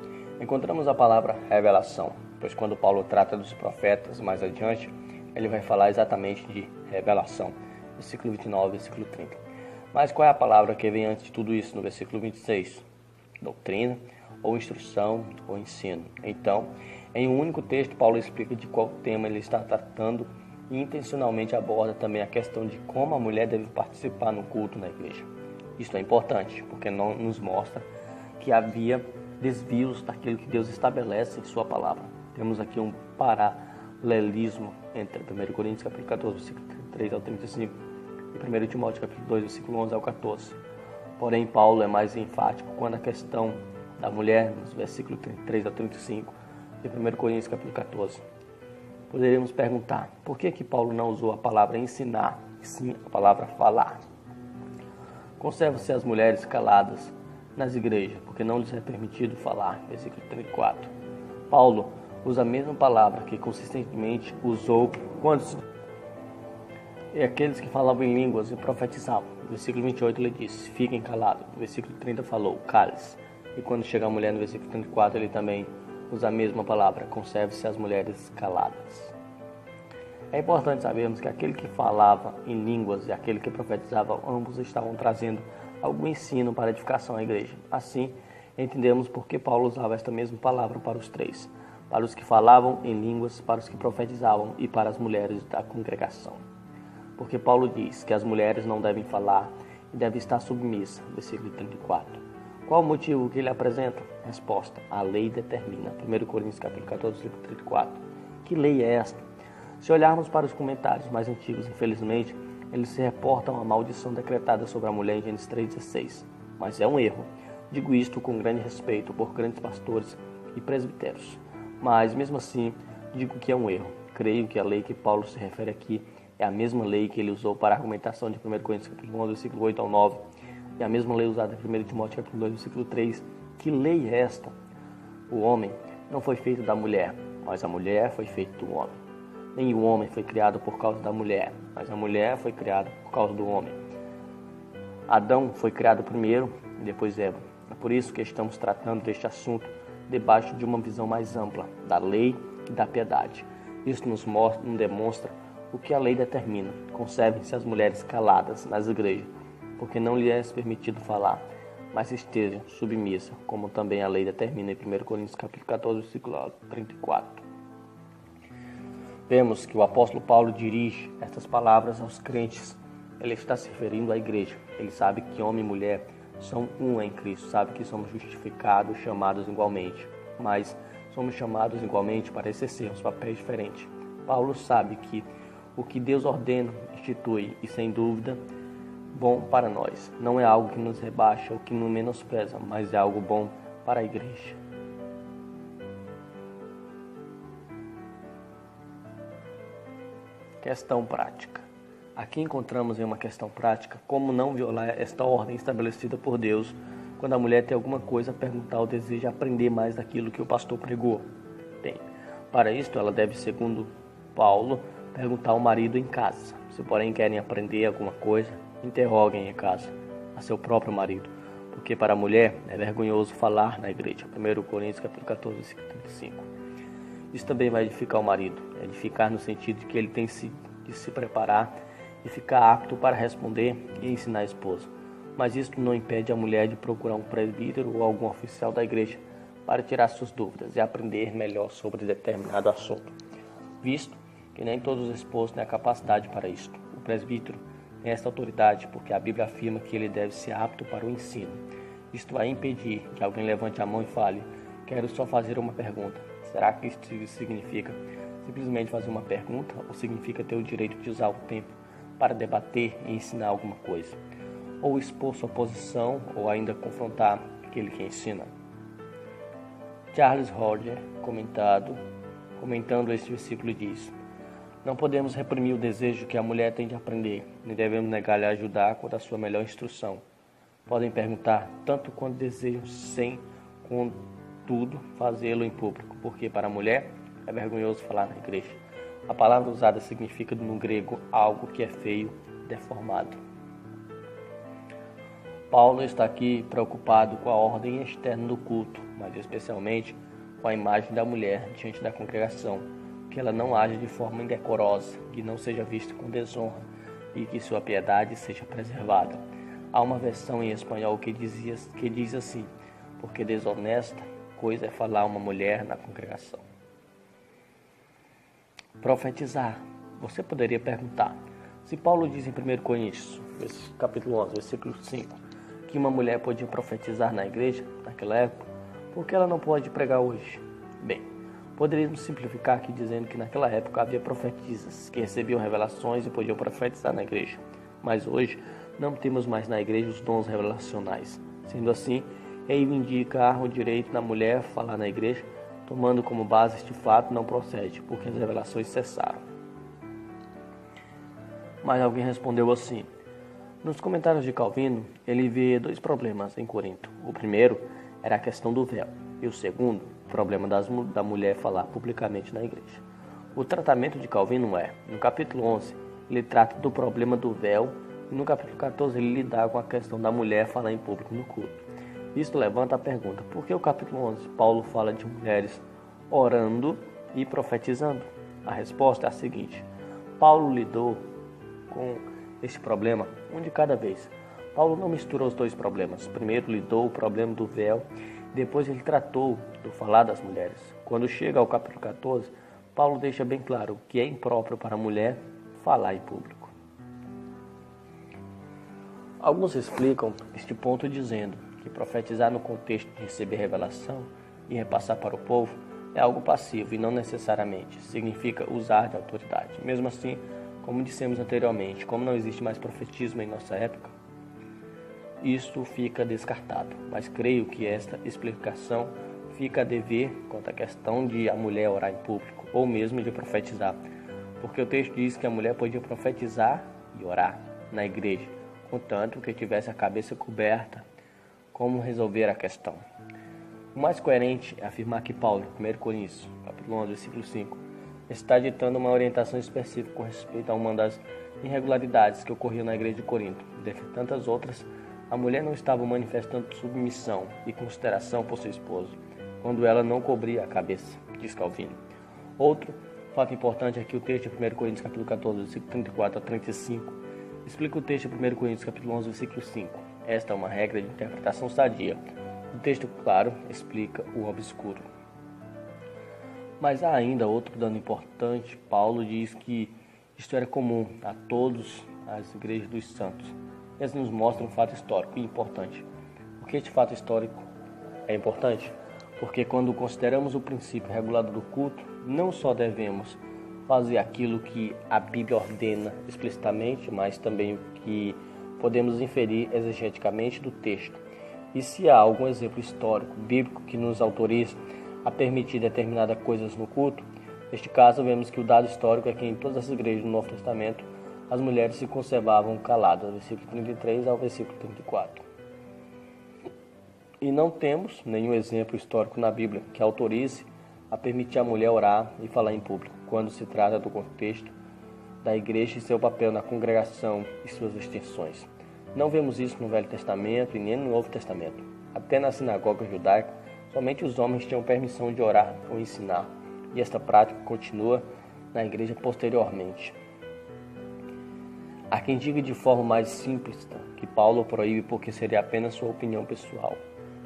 encontramos a palavra revelação, pois quando Paulo trata dos profetas mais adiante, ele vai falar exatamente de revelação, versículo 29, versículo 30. Mas qual é a palavra que vem antes de tudo isso no versículo 26? Doutrina, ou instrução, ou ensino. Então, em um único texto, Paulo explica de qual tema ele está tratando e intencionalmente aborda também a questão de como a mulher deve participar no culto na igreja. Isso é importante, porque não nos mostra que havia desvios daquilo que Deus estabelece em sua palavra. Temos aqui um paralelismo entre 1 Coríntios capítulo 14, versículo 3 ao 35 e 1 Timóteo capítulo 2, versículo 11 ao 14. Porém, Paulo é mais enfático quando a questão da mulher, nos versículos 33 a 35 de 1 Coríntios capítulo 14. Poderíamos perguntar, por que Paulo não usou a palavra ensinar, e sim a palavra falar? Conservam-se as mulheres caladas nas igrejas, porque não lhes é permitido falar, versículo 34. Paulo usa a mesma palavra que consistentemente usou quando e aqueles que falavam em línguas e profetizavam. No versículo 28 ele disse, fiquem calados. No versículo 30 falou, cale-se. E quando chega a mulher no versículo 34, ele também usa a mesma palavra, conserve-se as mulheres caladas. É importante sabermos que aquele que falava em línguas e aquele que profetizava, ambos estavam trazendo algum ensino para a edificação à igreja. Assim, entendemos por que Paulo usava esta mesma palavra para os três, para os que falavam em línguas, para os que profetizavam e para as mulheres da congregação. Porque Paulo diz que as mulheres não devem falar e devem estar submissas, versículo 34. Qual o motivo que ele apresenta? Resposta, a lei determina. 1 Coríntios capítulo 14, versículo 34. Que lei é esta? Se olharmos para os comentários mais antigos, infelizmente, eles se reportam à maldição decretada sobre a mulher em Gênesis 3,16. Mas é um erro. Digo isto com grande respeito por grandes pastores e presbíteros. Mas, mesmo assim, digo que é um erro. Creio que a lei que Paulo se refere aqui é a mesma lei que ele usou para a argumentação de 1 Coríntios capítulo 11, versículo 8 ao 9. E a mesma lei usada em 1 Timóteo capítulo 2, versículo 3. Que lei é esta? O homem não foi feito da mulher, mas a mulher foi feita do homem. Nem o homem foi criado por causa da mulher, mas a mulher foi criada por causa do homem. Adão foi criado primeiro e depois Eva. É por isso que estamos tratando deste assunto debaixo de uma visão mais ampla, da lei e da piedade. Isso nos demonstra o que a lei determina. Conservem-se as mulheres caladas nas igrejas, porque não lhe é permitido falar, mas esteja submissa, como também a lei determina em 1 Coríntios capítulo 14, versículo 34. Vemos que o apóstolo Paulo dirige estas palavras aos crentes. Ele está se referindo à igreja. Ele sabe que homem e mulher são um em Cristo, sabe que somos justificados, chamados igualmente, mas somos chamados igualmente para exercermos papéis diferentes. Paulo sabe que o que Deus ordena, institui e, sem dúvida, bom para nós. Não é algo que nos rebaixa ou que nos menospreza, mas é algo bom para a igreja. Questão prática. Aqui encontramos em uma questão prática como não violar esta ordem estabelecida por Deus quando a mulher tem alguma coisa a perguntar ou deseja aprender mais daquilo que o pastor pregou. Bem, para isto ela deve, segundo Paulo, perguntar ao marido em casa. Se porém querem aprender alguma coisa, interroguem em casa a seu próprio marido, porque para a mulher é vergonhoso falar na igreja. 1 Coríntios capítulo 14, versículo 35. Isso também vai edificar o marido, edificar no sentido de que ele tem de se preparar e ficar apto para responder e ensinar a esposa. Mas isso não impede a mulher de procurar um presbítero ou algum oficial da igreja para tirar suas dúvidas e aprender melhor sobre determinado assunto, visto que nem todos os esposos têm a capacidade para isto. O presbítero tem esta autoridade porque a Bíblia afirma que ele deve ser apto para o ensino. Isto vai impedir que alguém levante a mão e fale: quero só fazer uma pergunta. Será que isso significa simplesmente fazer uma pergunta ou significa ter o direito de usar o tempo para debater e ensinar alguma coisa? Ou expor sua posição ou ainda confrontar aquele que ensina? Charles Hodge, comentando este versículo, diz: não podemos reprimir o desejo que a mulher tem de aprender, nem devemos negar-lhe a ajudar quanto à sua melhor instrução. Podem perguntar tanto quanto desejam, sem, contudo, fazê-lo em público, porque para a mulher é vergonhoso falar na igreja. A palavra usada significa no grego algo que é feio, deformado. Paulo está aqui preocupado com a ordem externa do culto, mas especialmente com a imagem da mulher diante da congregação, que ela não age de forma indecorosa, que não seja vista com desonra e que sua piedade seja preservada. Há uma versão em espanhol que diz assim: porque desonesta coisa é falar uma mulher na congregação. Profetizar. Você poderia perguntar: se Paulo diz em 1 Coríntios, capítulo 11, versículo 5, que uma mulher podia profetizar na igreja naquela época, por que ela não pode pregar hoje? Bem, poderíamos simplificar aqui dizendo que naquela época havia profetisas que recebiam revelações e podiam profetizar na igreja, mas hoje não temos mais na igreja os dons revelacionais. Sendo assim, reivindicar o direito da mulher falar na igreja, tomando como base este fato, não procede, porque as revelações cessaram. Mas alguém respondeu assim: nos comentários de Calvino, ele vê dois problemas em Corinto. O primeiro era a questão do véu, e o segundo, o problema da mulher falar publicamente na igreja. O tratamento de Calvino é: no capítulo 11, ele trata do problema do véu, e no capítulo 14 ele lida com a questão da mulher falar em público no culto. Isto levanta a pergunta: por que o capítulo 11 Paulo fala de mulheres orando e profetizando? A resposta é a seguinte: Paulo lidou com este problema um de cada vez. Paulo não misturou os dois problemas. Primeiro lidou o problema do véu, depois ele tratou do falar das mulheres. Quando chega ao capítulo 14, Paulo deixa bem claro que é impróprio para a mulher falar em público. Alguns explicam este ponto dizendo que profetizar no contexto de receber revelação e repassar para o povo é algo passivo e não necessariamente significa usar de autoridade. Mesmo assim, como dissemos anteriormente, como não existe mais profetismo em nossa época, isso fica descartado. Mas creio que esta explicação fica a dever quanto à questão de a mulher orar em público ou mesmo de profetizar, porque o texto diz que a mulher podia profetizar e orar na igreja, contanto que tivesse a cabeça coberta. Como resolver a questão? O mais coerente é afirmar que Paulo, 1 Coríntios, capítulo 11, versículo 5, está ditando uma orientação específica com respeito a uma das irregularidades que ocorriam na igreja de Corinto. Dentre tantas outras, a mulher não estava manifestando submissão e consideração por seu esposo, quando ela não cobria a cabeça, diz Calvino. Outro fato importante é que o texto de 1 Coríntios, capítulo 14, versículo 34 a 35, Explica o texto em 1 Coríntios capítulo 11, versículo 5. Esta é uma regra de interpretação sadia. O texto, claro, explica o obscuro. Mas há ainda outro dano importante. Paulo diz que isto era comum a todas as igrejas dos santos. Eles nos mostram um fato histórico importante. Por que este fato histórico é importante? Porque quando consideramos o princípio regulador do culto, não só devemos fazer aquilo que a Bíblia ordena explicitamente, mas também o que podemos inferir exegeticamente do texto. E se há algum exemplo histórico, bíblico, que nos autorize a permitir determinadas coisas no culto, neste caso vemos que o dado histórico é que em todas as igrejas do Novo Testamento as mulheres se conservavam caladas, do versículo 33 ao versículo 34. E não temos nenhum exemplo histórico na Bíblia que autorize a permitir a mulher orar e falar em público, quando se trata do contexto da igreja e seu papel na congregação e suas extensões. Não vemos isso no Velho Testamento e nem no Novo Testamento. Até na sinagoga judaica, somente os homens tinham permissão de orar ou ensinar, e esta prática continua na igreja posteriormente. Há quem diga de forma mais simples que Paulo proíbe porque seria apenas sua opinião pessoal,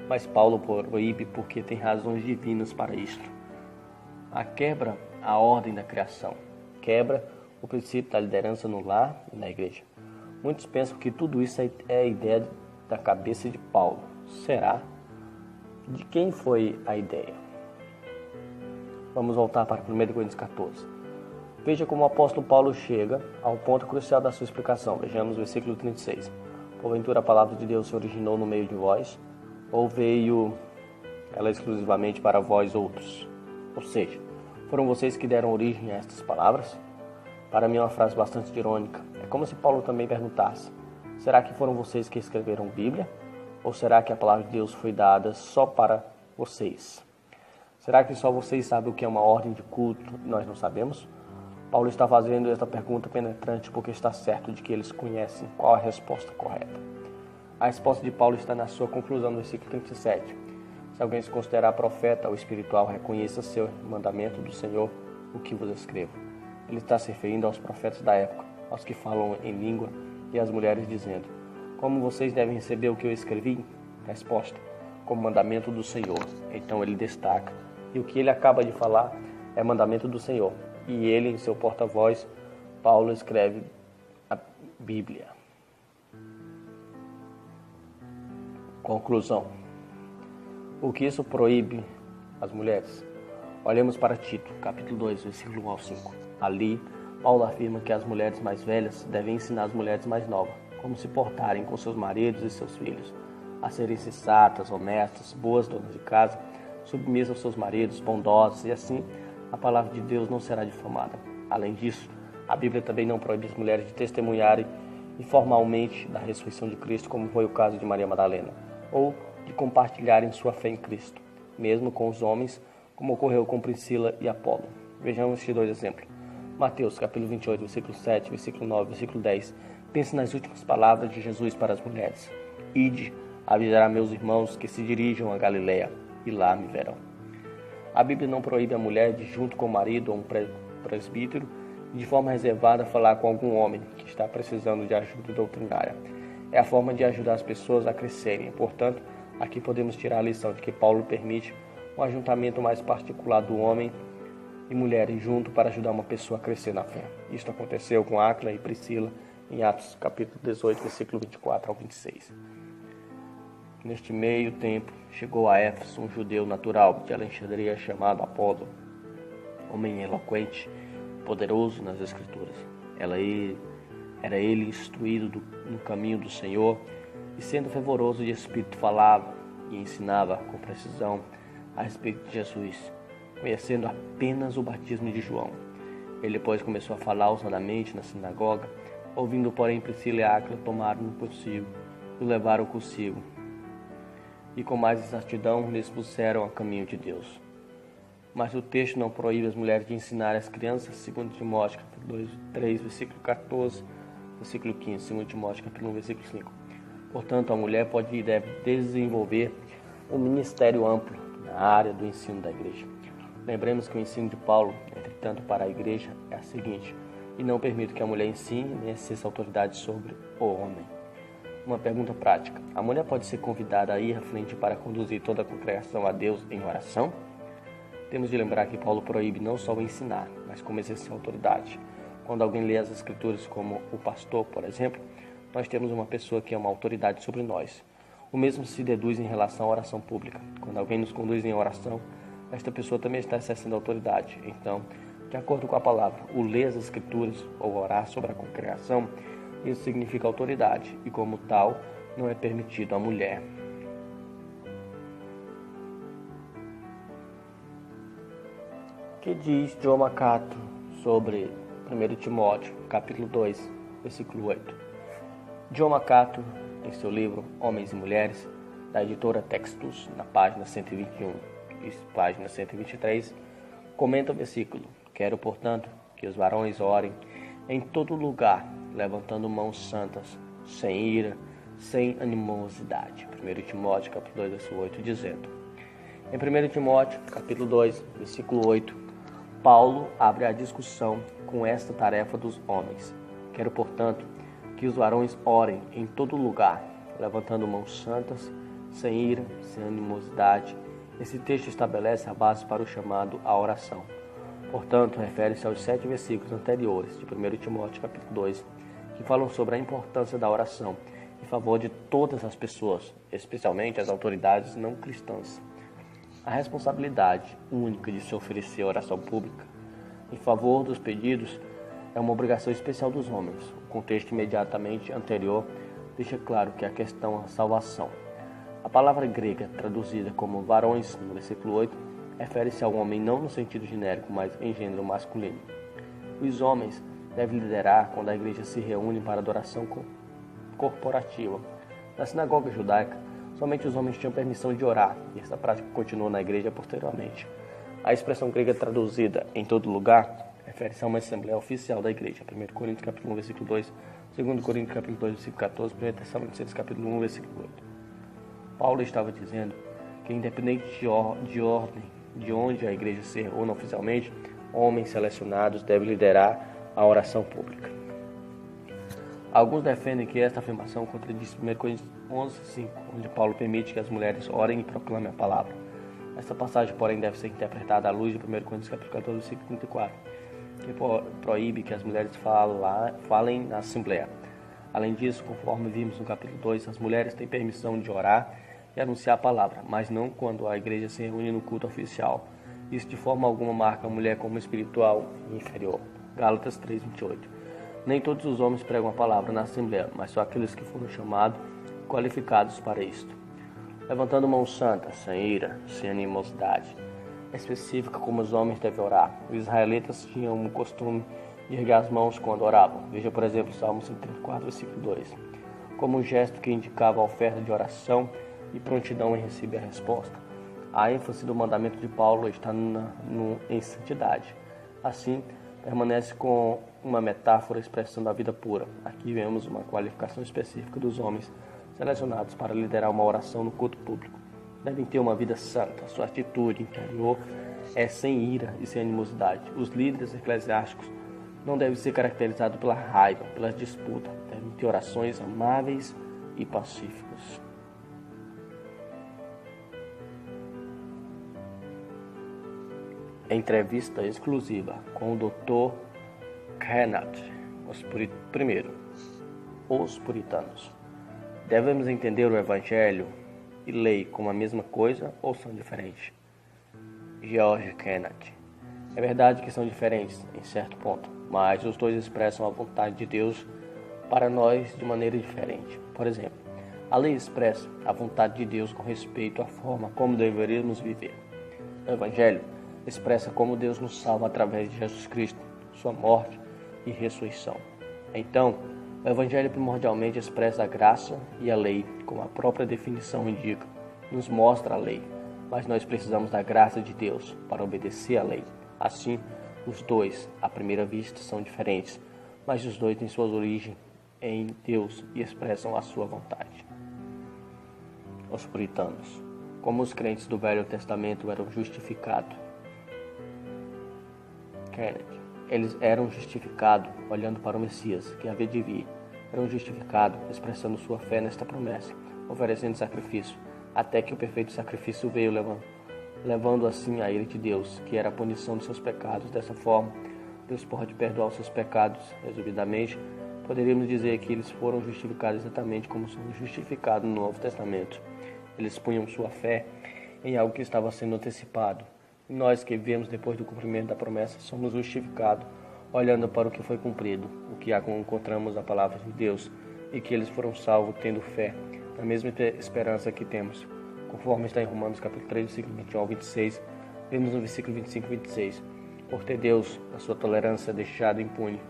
mas Paulo proíbe porque tem razões divinas para isto. Quebra a ordem da criação, quebra o princípio da liderança no lar e na igreja. Muitos pensam que tudo isso é a ideia da cabeça de Paulo. Será? De quem foi a ideia? Vamos voltar para 1 Coríntios 14. Veja como o apóstolo Paulo chega ao ponto crucial da sua explicação. Vejamos o versículo 36. Porventura a palavra de Deus se originou no meio de vós, ou veio ela exclusivamente para vós outros? Ou seja, foram vocês que deram origem a estas palavras? Para mim é uma frase bastante irônica. É como se Paulo também perguntasse: será que foram vocês que escreveram Bíblia? Ou será que a palavra de Deus foi dada só para vocês? Será que só vocês sabem o que é uma ordem de culto e nós não sabemos? Paulo está fazendo esta pergunta penetrante porque está certo de que eles conhecem qual a resposta correta. A resposta de Paulo está na sua conclusão no versículo 37. Se alguém se considerar profeta ou espiritual, reconheça seu mandamento do Senhor, o que vos escrevo. Ele está se referindo aos profetas da época, aos que falam em língua, e às mulheres dizendo: como vocês devem receber o que eu escrevi? Resposta: como mandamento do Senhor. Então ele destaca, e o que ele acaba de falar é mandamento do Senhor. E ele, em seu porta-voz, Paulo, escreve a Bíblia. Conclusão. O que isso proíbe as mulheres? Olhemos para Tito, capítulo 2, versículo 1 ao 5. Ali, Paulo afirma que as mulheres mais velhas devem ensinar as mulheres mais novas como se portarem com seus maridos e seus filhos, a serem sensatas, honestas, boas donas de casa, submissas aos seus maridos, bondosas, e assim a palavra de Deus não será difamada. Além disso, a Bíblia também não proíbe as mulheres de testemunharem informalmente da ressurreição de Cristo, como foi o caso de Maria Madalena, ou de compartilharem sua fé em Cristo, mesmo com os homens, como ocorreu com Priscila e Apolo. Vejamos estes dois exemplos. Mateus, capítulo 28, versículo 7, versículo 9, versículo 10. Pense nas últimas palavras de Jesus para as mulheres. Ide, avisar a meus irmãos que se dirijam a Galiléia, e lá me verão. A Bíblia não proíbe a mulher de, junto com o marido ou um presbítero, de forma reservada falar com algum homem que está precisando de ajuda doutrinária. É a forma de ajudar as pessoas a crescerem. Portanto, aqui podemos tirar a lição de que Paulo permite um ajuntamento mais particular do homem e mulheres junto para ajudar uma pessoa a crescer na fé. Isto aconteceu com Áquila e Priscila em Atos capítulo 18, versículo 24 ao 26. Neste meio tempo, chegou a Éfeso um judeu natural de Alexandria chamado Apolo, homem eloquente, poderoso nas Escrituras. Era ele instruído no caminho do Senhor e, sendo fervoroso de espírito, falava e ensinava com precisão a respeito de Jesus, conhecendo apenas o batismo de João. Ele, pois, começou a falar ousadamente na sinagoga. Ouvindo, porém, Priscila e Áquila, tomaram-no consigo e o levaram consigo, e com mais exatidão lhes puseram a caminho de Deus. Mas o texto não proíbe as mulheres de ensinar as crianças, segundo Timóteo, capítulo 3, versículo 14, versículo 15, segundo Timóteo, capítulo 1, versículo 5. Portanto, a mulher pode e deve desenvolver um ministério amplo na área do ensino da igreja. Lembremos que o ensino de Paulo, entretanto, para a igreja é a seguinte: e não permito que a mulher ensine nem exerça autoridade sobre o homem. Uma pergunta prática: a mulher pode ser convidada a ir à frente para conduzir toda a congregação a Deus em oração? Temos de lembrar que Paulo proíbe não só o ensinar, mas como exercer autoridade. Quando alguém lê as Escrituras como o pastor, por exemplo, nós temos uma pessoa que é uma autoridade sobre nós. O mesmo se deduz em relação à oração pública. Quando alguém nos conduz em oração, esta pessoa também está exercendo autoridade. Então, de acordo com a palavra, o ler as Escrituras ou orar sobre a congregação, isso significa autoridade e, como tal, não é permitido à mulher. O que diz John MacArthur sobre 1 Timóteo, capítulo 2, versículo 8? John MacArthur, em seu livro Homens e Mulheres, da editora Textus, na página 121 e página 123, comenta o versículo: quero, portanto, que os varões orem em todo lugar, levantando mãos santas, sem ira, sem animosidade. 1 Timóteo, capítulo 2, versículo 8, dizendo. Em 1 Timóteo, capítulo 2, versículo 8, Paulo abre a discussão com esta tarefa dos homens. Quero, portanto, que os varões orem em todo lugar, levantando mãos santas, sem ira, sem animosidade. Esse texto estabelece a base para o chamado à oração. Portanto, refere-se aos 7 versículos anteriores de 1 Timóteo, capítulo 2, que falam sobre a importância da oração em favor de todas as pessoas, especialmente as autoridades não cristãs. A responsabilidade única de se oferecer oração pública em favor dos pedidos é uma obrigação especial dos homens. O contexto imediatamente anterior deixa claro que a questão é a salvação. A palavra grega traduzida como varões, no versículo 8, refere-se ao homem não no sentido genérico, mas em gênero masculino. Os homens devem liderar quando a igreja se reúne para adoração corporativa. Na sinagoga judaica, somente os homens tinham permissão de orar, e essa prática continuou na igreja posteriormente. A expressão grega traduzida em todo lugar refere-se a uma assembleia oficial da igreja. 1 Coríntios capítulo 1, versículo 2, 2 Coríntios capítulo 2, versículo 14, 1 Tessalonicenses capítulo 1, versículo 8. Paulo estava dizendo que, independente de ordem, de onde a igreja se reúne oficialmente, homens selecionados devem liderar a oração pública. Alguns defendem que esta afirmação contradiz 1 Coríntios 11, 5, onde Paulo permite que as mulheres orem e proclamem a palavra. Esta passagem, porém, deve ser interpretada à luz de 1 Coríntios capítulo 14, versículo 34, que proíbe que as mulheres falem na assembleia. Além disso, conforme vimos no capítulo 2, as mulheres têm permissão de orar e anunciar a palavra, mas não quando a igreja se reúne no culto oficial. Isso de forma alguma marca a mulher como espiritual e inferior. Gálatas 3, 28. Nem todos os homens pregam a palavra na assembleia, mas só aqueles que foram chamados e qualificados para isto. Levantando mãos santas, sem ira, sem animosidade. É específica como os homens devem orar. Os israelitas tinham o costume de erguer as mãos quando oravam. Veja, por exemplo, Salmo 134, versículo 2. Como um gesto que indicava a oferta de oração e prontidão em receber a resposta. A ênfase do mandamento de Paulo está em santidade. Assim, permanece com uma metáfora expressando a vida pura. Aqui vemos uma qualificação específica dos homens selecionados para liderar uma oração no culto público. Devem ter uma vida santa. Sua atitude interior é sem ira e sem animosidade. Os líderes eclesiásticos não devem ser caracterizados pela raiva, pela disputa. Devem ter orações amáveis e pacíficas. Entrevista exclusiva com o Dr. Kenneth. Primeiro, os puritanos. Devemos entender o Evangelho e lei como a mesma coisa ou são diferentes? George Kenneth. É verdade que são diferentes em certo ponto, mas os dois expressam a vontade de Deus para nós de maneira diferente. Por exemplo, a lei expressa a vontade de Deus com respeito à forma como deveríamos viver. O Evangelho expressa como Deus nos salva através de Jesus Cristo, sua morte e ressurreição. Então, o Evangelho primordialmente expressa a graça e a lei, como a própria definição indica, nos mostra a lei, mas nós precisamos da graça de Deus para obedecer à lei. Assim, os dois, à primeira vista, são diferentes, mas os dois têm suas origens em Deus e expressam a sua vontade. Os puritanos. Como os crentes do Velho Testamento eram justificados. Kenneth. Eles eram justificados olhando para o Messias, que havia de vir. Eram justificados expressando sua fé nesta promessa, oferecendo sacrifício, até que o perfeito sacrifício veio levando assim a ira de Deus, que era a punição dos seus pecados. Dessa forma, Deus pode perdoar os seus pecados. Resumidamente, poderíamos dizer que eles foram justificados exatamente como somos justificados no Novo Testamento. Eles punham sua fé em algo que estava sendo antecipado. E nós que vivemos depois do cumprimento da promessa somos justificados olhando para o que foi cumprido, o que encontramos na palavra de Deus, e que eles foram salvos tendo fé na mesma esperança que temos. Conforme está em Romanos capítulo 3, versículo 21 ao 26, vemos no versículo 25 e 26. Por ter Deus, na sua tolerância, deixado impune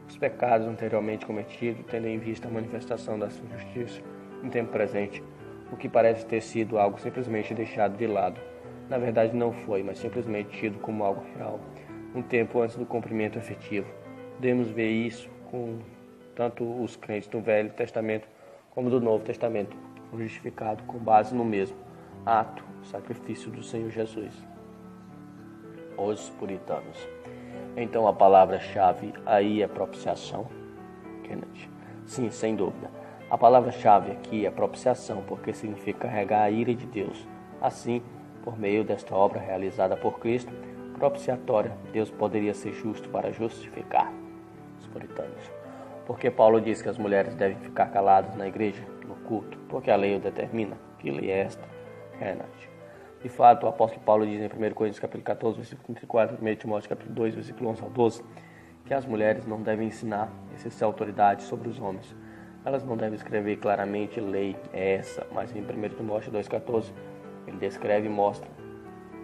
os pecados anteriormente cometidos, tendo em vista a manifestação da sua justiça no tempo presente, o que parece ter sido algo simplesmente deixado de lado. Na verdade não foi, mas simplesmente tido como algo real, um tempo antes do cumprimento efetivo. Podemos ver isso com tanto os crentes do Velho Testamento como do Novo Testamento, justificado com base no mesmo ato, sacrifício do Senhor Jesus. Os puritanos. Então a palavra-chave aí é propiciação. Kenneth. Sim, sem dúvida. A palavra-chave aqui é propiciação, porque significa carregar a ira de Deus. Assim, por meio desta obra realizada por Cristo, propiciatória, Deus poderia ser justo para justificar os puritanos. Porque Paulo diz que as mulheres devem ficar caladas na igreja, no culto, porque a lei o determina. Que lei é esta? Kenneth. De fato, o apóstolo Paulo diz em 1 Coríntios capítulo 14, versículo 34, 1 Timóteo capítulo 2, versículo 11 ao 12, que as mulheres não devem ensinar, exercer autoridade sobre os homens. Elas não devem escrever claramente lei é essa, mas em 1 Timóteo 2,14 ele descreve e mostra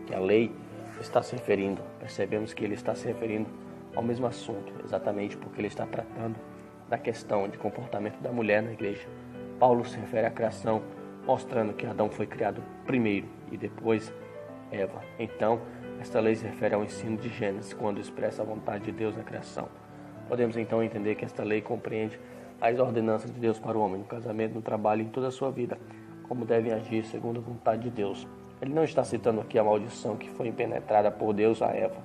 que a lei está se referindo. Percebemos que ele está se referindo ao mesmo assunto, exatamente porque ele está tratando da questão de comportamento da mulher na igreja. Paulo se refere à criação, mostrando que Adão foi criado primeiro e depois Eva. Então, esta lei se refere ao ensino de Gênesis, quando expressa a vontade de Deus na criação. Podemos então entender que esta lei compreende as ordenanças de Deus para o homem, no casamento, no trabalho e em toda a sua vida, como devem agir segundo a vontade de Deus. Ele não está citando aqui a maldição que foi impenetrada por Deus a Eva.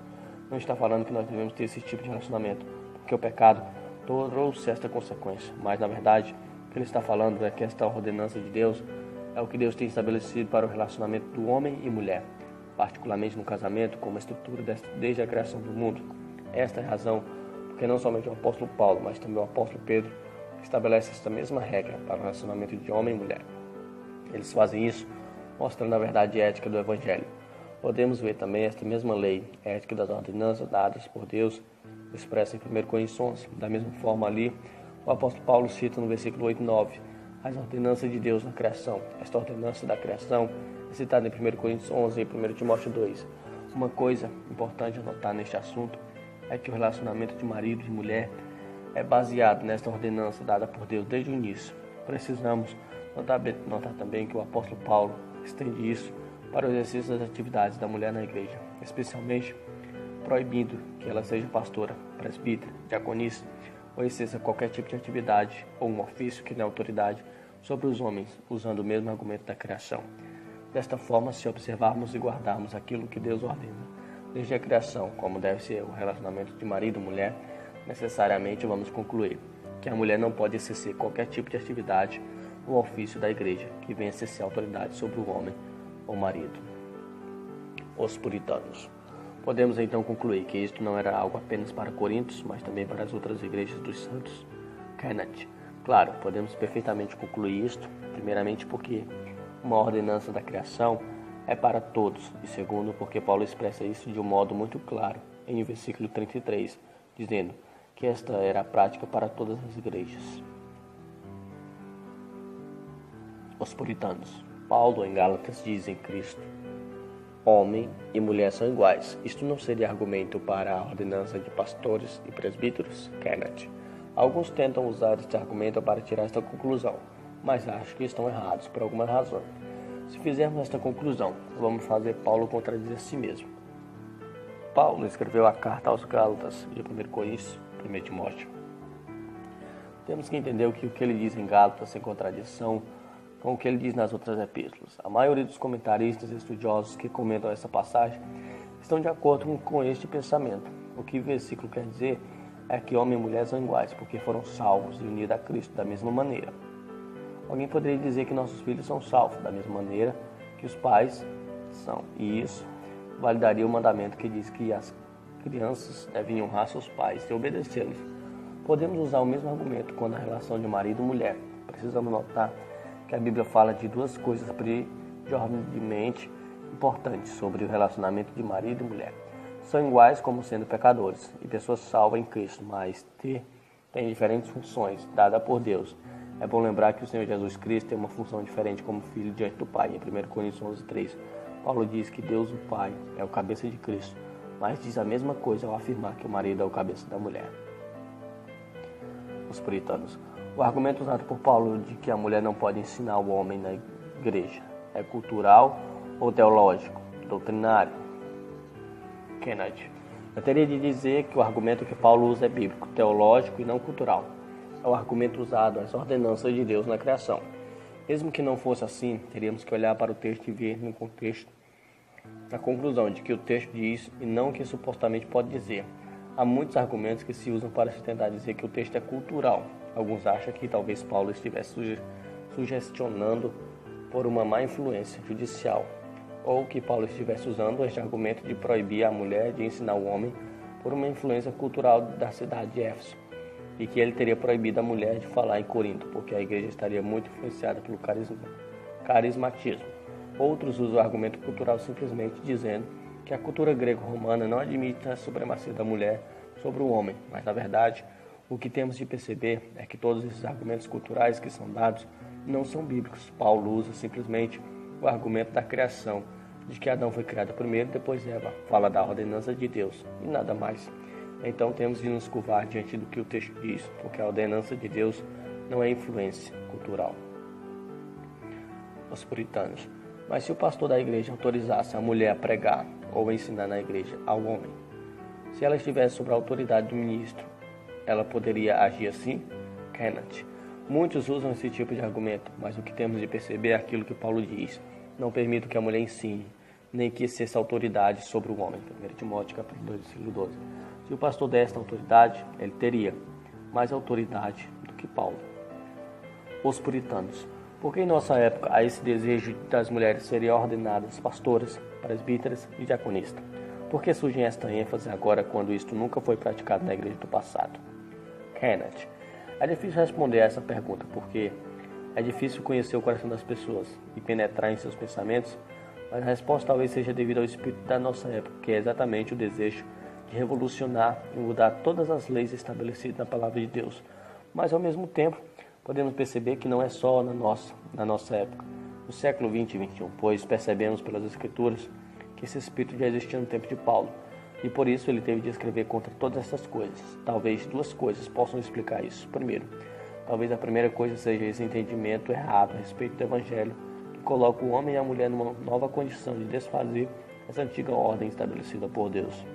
Não está falando que nós devemos ter esse tipo de relacionamento, porque o pecado trouxe esta consequência. Mas, na verdade, o que ele está falando é que esta ordenança de Deus é o que Deus tem estabelecido para o relacionamento do homem e mulher, particularmente no casamento, como estrutura desde a criação do mundo. Esta é a razão porque não somente o apóstolo Paulo, mas também o apóstolo Pedro estabelece esta mesma regra para o relacionamento de homem e mulher. Eles fazem isso mostrando a verdade ética do Evangelho. Podemos ver também esta mesma lei ética das ordenanças dadas por Deus expressa em 1 Coríntios 11. Da mesma forma ali, o apóstolo Paulo cita no versículo 8 e 9 as ordenanças de Deus na criação. Esta ordenança da criação é citada em 1 Coríntios 11 e 1 Timóteo 2. Uma coisa importante a notar neste assunto é que o relacionamento de marido e mulher é baseado nesta ordenança dada por Deus desde o início. Precisamos notar também que o apóstolo Paulo estende isso para o exercício das atividades da mulher na igreja, especialmente proibindo que ela seja pastora, presbítera, diaconisa ou exerça qualquer tipo de atividade ou um ofício que dê autoridade sobre os homens, usando o mesmo argumento da criação. Desta forma, se observarmos e guardarmos aquilo que Deus ordena desde a criação, como deve ser o relacionamento de marido e mulher, necessariamente vamos concluir que a mulher não pode exercer qualquer tipo de atividade ou ofício da igreja que venha exercer autoridade sobre o homem ou marido. Os puritanos. Podemos então concluir que isto não era algo apenas para Coríntios, mas também para as outras igrejas dos santos. Kenneth. Claro, podemos perfeitamente concluir isto, primeiramente porque uma ordenança da criação é para todos, e segundo, porque Paulo expressa isso de um modo muito claro em versículo 33, dizendo que esta era a prática para todas as igrejas. Os puritanos. Paulo em Gálatas diz em Cristo: homem e mulher são iguais. Isto não seria argumento para a ordenança de pastores e presbíteros? Kenneth. Alguns tentam usar este argumento para tirar esta conclusão, mas acho que estão errados por alguma razão. Se fizermos esta conclusão, vamos fazer Paulo contradizer a si mesmo. Paulo escreveu a carta aos Gálatas de 1 Coríntios, 1 Timóteo. Temos que entender o que ele diz em Gálatas em contradição com o que ele diz nas outras epístolas. A maioria dos comentaristas e estudiosos que comentam essa passagem estão de acordo com este pensamento. O que o versículo quer dizer é que homem e mulher são iguais, porque foram salvos e unidos a Cristo da mesma maneira. Alguém poderia dizer que nossos filhos são salvos da mesma maneira que os pais são, e isso validaria o mandamento que diz que as crianças devem honrar seus pais e obedecê-los. Podemos usar o mesmo argumento quando a relação de marido e mulher. Precisamos notar que a Bíblia fala de duas coisas primordialmente importantes sobre o relacionamento de marido e mulher. São iguais como sendo pecadores e pessoas salvas em Cristo, mas têm diferentes funções dadas por Deus. É bom lembrar que o Senhor Jesus Cristo tem uma função diferente como filho diante do Pai. Em 1 Coríntios 11:3, Paulo diz que Deus, o Pai, é o cabeça de Cristo, mas diz a mesma coisa ao afirmar que o marido é o cabeça da mulher. Os puritanos. O argumento usado por Paulo de que a mulher não pode ensinar o homem na igreja é cultural ou teológico, doutrinário? Kennedy. Eu teria de dizer que o argumento que Paulo usa é bíblico, teológico e não cultural. É o argumento usado às ordenanças de Deus na criação. Mesmo que não fosse assim, teríamos que olhar para o texto e ver no contexto a conclusão de que o texto diz e não o que supostamente pode dizer. Há muitos argumentos que se usam para se tentar dizer que o texto é cultural. Alguns acham que talvez Paulo estivesse sugestionando por uma má influência judicial, ou que Paulo estivesse usando este argumento de proibir a mulher de ensinar o homem por uma influência cultural da cidade de Éfeso, e que ele teria proibido a mulher de falar em Corinto, porque a igreja estaria muito influenciada pelo carismatismo. Outros usam o argumento cultural simplesmente dizendo que a cultura grego-romana não admite a supremacia da mulher sobre o homem, mas na verdade o que temos de perceber é que todos esses argumentos culturais que são dados não são bíblicos. Paulo usa simplesmente o argumento da criação, de que Adão foi criado primeiro e depois Eva, fala da ordenança de Deus e nada mais. Então temos de nos curvar diante do que o texto diz, porque a ordenança de Deus não é influência cultural. Os puritanos. Mas se o pastor da igreja autorizasse a mulher a pregar ou ensinar na igreja ao homem, se ela estivesse sob a autoridade do ministro, ela poderia agir assim? Kennedy. Muitos usam esse tipo de argumento, mas o que temos de perceber é aquilo que Paulo diz. Não permito que a mulher ensine, nem que exerça autoridade sobre o homem. 1 Timóteo capítulo 2, versículo 12. Se o pastor desse autoridade, ele teria mais autoridade do que Paulo. Os puritanos. Porque em nossa época há esse desejo das mulheres serem ordenadas pastoras, presbíteras e diaconistas? Por que surge esta ênfase agora quando isto nunca foi praticado na igreja do passado? Kennedy. É difícil responder a essa pergunta, porque é difícil conhecer o coração das pessoas e penetrar em seus pensamentos, mas a resposta talvez seja devido ao espírito da nossa época, que é exatamente o desejo de revolucionar e mudar todas as leis estabelecidas na palavra de Deus. Mas, ao mesmo tempo, podemos perceber que não é só na nossa época. No século 20 e 21, pois percebemos pelas Escrituras que esse espírito já existia no tempo de Paulo, e por isso ele teve de escrever contra todas essas coisas. Talvez duas coisas possam explicar isso. Primeiro, talvez a primeira coisa seja esse entendimento errado a respeito do Evangelho, que coloca o homem e a mulher numa nova condição de desfazer essa antiga ordem estabelecida por Deus.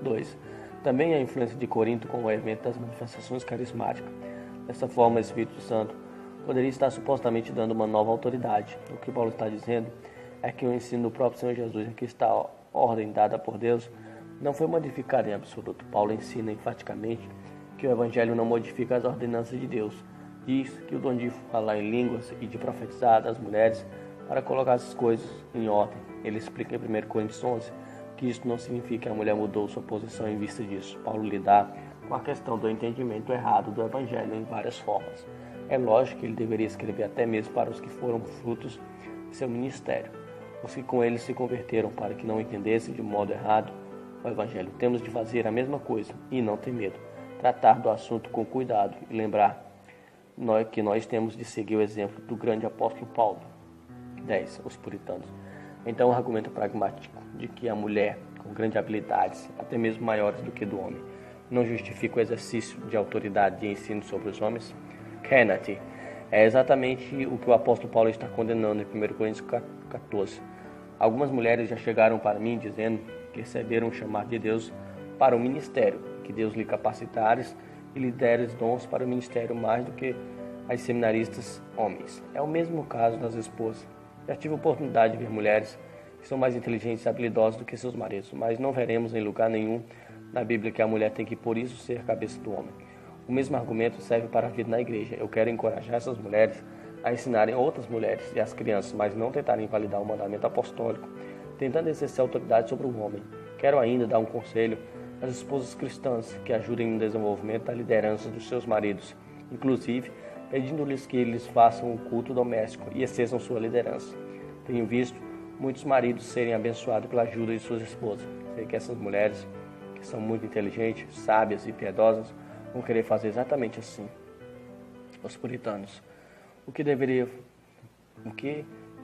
2. Também a influência de Corinto com o evento das manifestações carismáticas. Dessa forma, o Espírito Santo poderia estar supostamente dando uma nova autoridade. O que Paulo está dizendo é que o ensino do próprio Senhor Jesus, aqui está a ordem dada por Deus, não foi modificada em absoluto. Paulo ensina enfaticamente que o Evangelho não modifica as ordenanças de Deus. Diz que o dom de falar em línguas e de profetizar das mulheres para colocar as coisas em ordem. Ele explica em 1 Coríntios 11 que isso não significa que a mulher mudou sua posição em vista disso. Paulo lida com a questão do entendimento errado do Evangelho em várias formas. É lógico que ele deveria escrever até mesmo para os que foram frutos de seu ministério, os que com ele se converteram, para que não entendessem de modo errado o Evangelho. Temos de fazer a mesma coisa e não ter medo, tratar do assunto com cuidado e lembrar que nós temos de seguir o exemplo do grande apóstolo Paulo. 10. Os puritanos. Então, o argumento pragmático de que a mulher, com grandes habilidades, até mesmo maiores do que do homem, não justifica o exercício de autoridade de ensino sobre os homens? Kennedy. É exatamente o que o apóstolo Paulo está condenando em 1 Coríntios 14. Algumas mulheres já chegaram para mim dizendo que receberam o chamado de Deus para o ministério, que Deus lhe capacitares e lhe deres dons para o ministério mais do que as seminaristas homens. É o mesmo caso das esposas. Já tive a oportunidade de ver mulheres que são mais inteligentes e habilidosas do que seus maridos, mas não veremos em lugar nenhum na Bíblia que a mulher tem que, por isso, ser a cabeça do homem. O mesmo argumento serve para a vida na igreja. Eu quero encorajar essas mulheres a ensinarem outras mulheres e as crianças, mas não tentarem invalidar o mandamento apostólico, tentando exercer autoridade sobre o homem. Quero ainda dar um conselho às esposas cristãs que ajudem no desenvolvimento da liderança dos seus maridos, inclusive pedindo-lhes que eles façam o culto doméstico e exerçam sua liderança. Tenho visto muitos maridos serem abençoados pela ajuda de suas esposas. Sei que essas mulheres, que são muito inteligentes, sábias e piedosas, vão querer fazer exatamente assim. Os puritanos. O que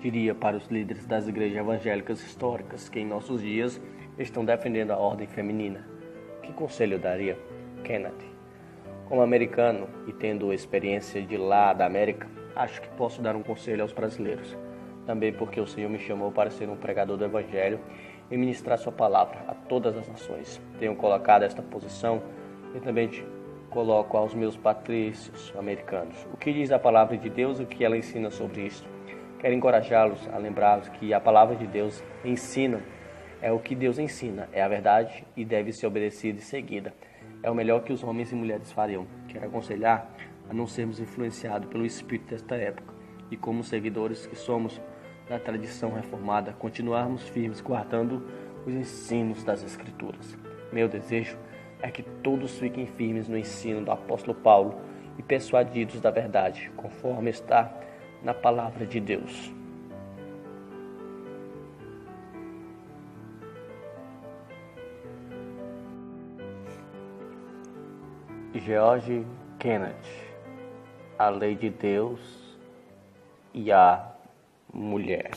diria para os líderes das igrejas evangélicas históricas que em nossos dias estão defendendo a ordem feminina? Que conselho eu daria? Kennedy. Como americano e tendo experiência de lá da América, acho que posso dar um conselho aos brasileiros. Também porque o Senhor me chamou para ser um pregador do Evangelho e ministrar sua palavra a todas as nações. Tenho colocado esta posição e também te coloco aos meus patrícios americanos. O que diz a palavra de Deus e o que ela ensina sobre isto? Quero encorajá-los a lembrá-los que a palavra de Deus ensina, é o que Deus ensina, é a verdade e deve ser obedecida e seguida. É o melhor que os homens e mulheres fariam. Quero aconselhar a não sermos influenciados pelo espírito desta época e, como seguidores que somos da tradição reformada, continuarmos firmes guardando os ensinos das Escrituras. Meu desejo é que todos fiquem firmes no ensino do apóstolo Paulo e persuadidos da verdade, conforme está na palavra de Deus. George Kennedy, A Lei de Deus e a Mulher.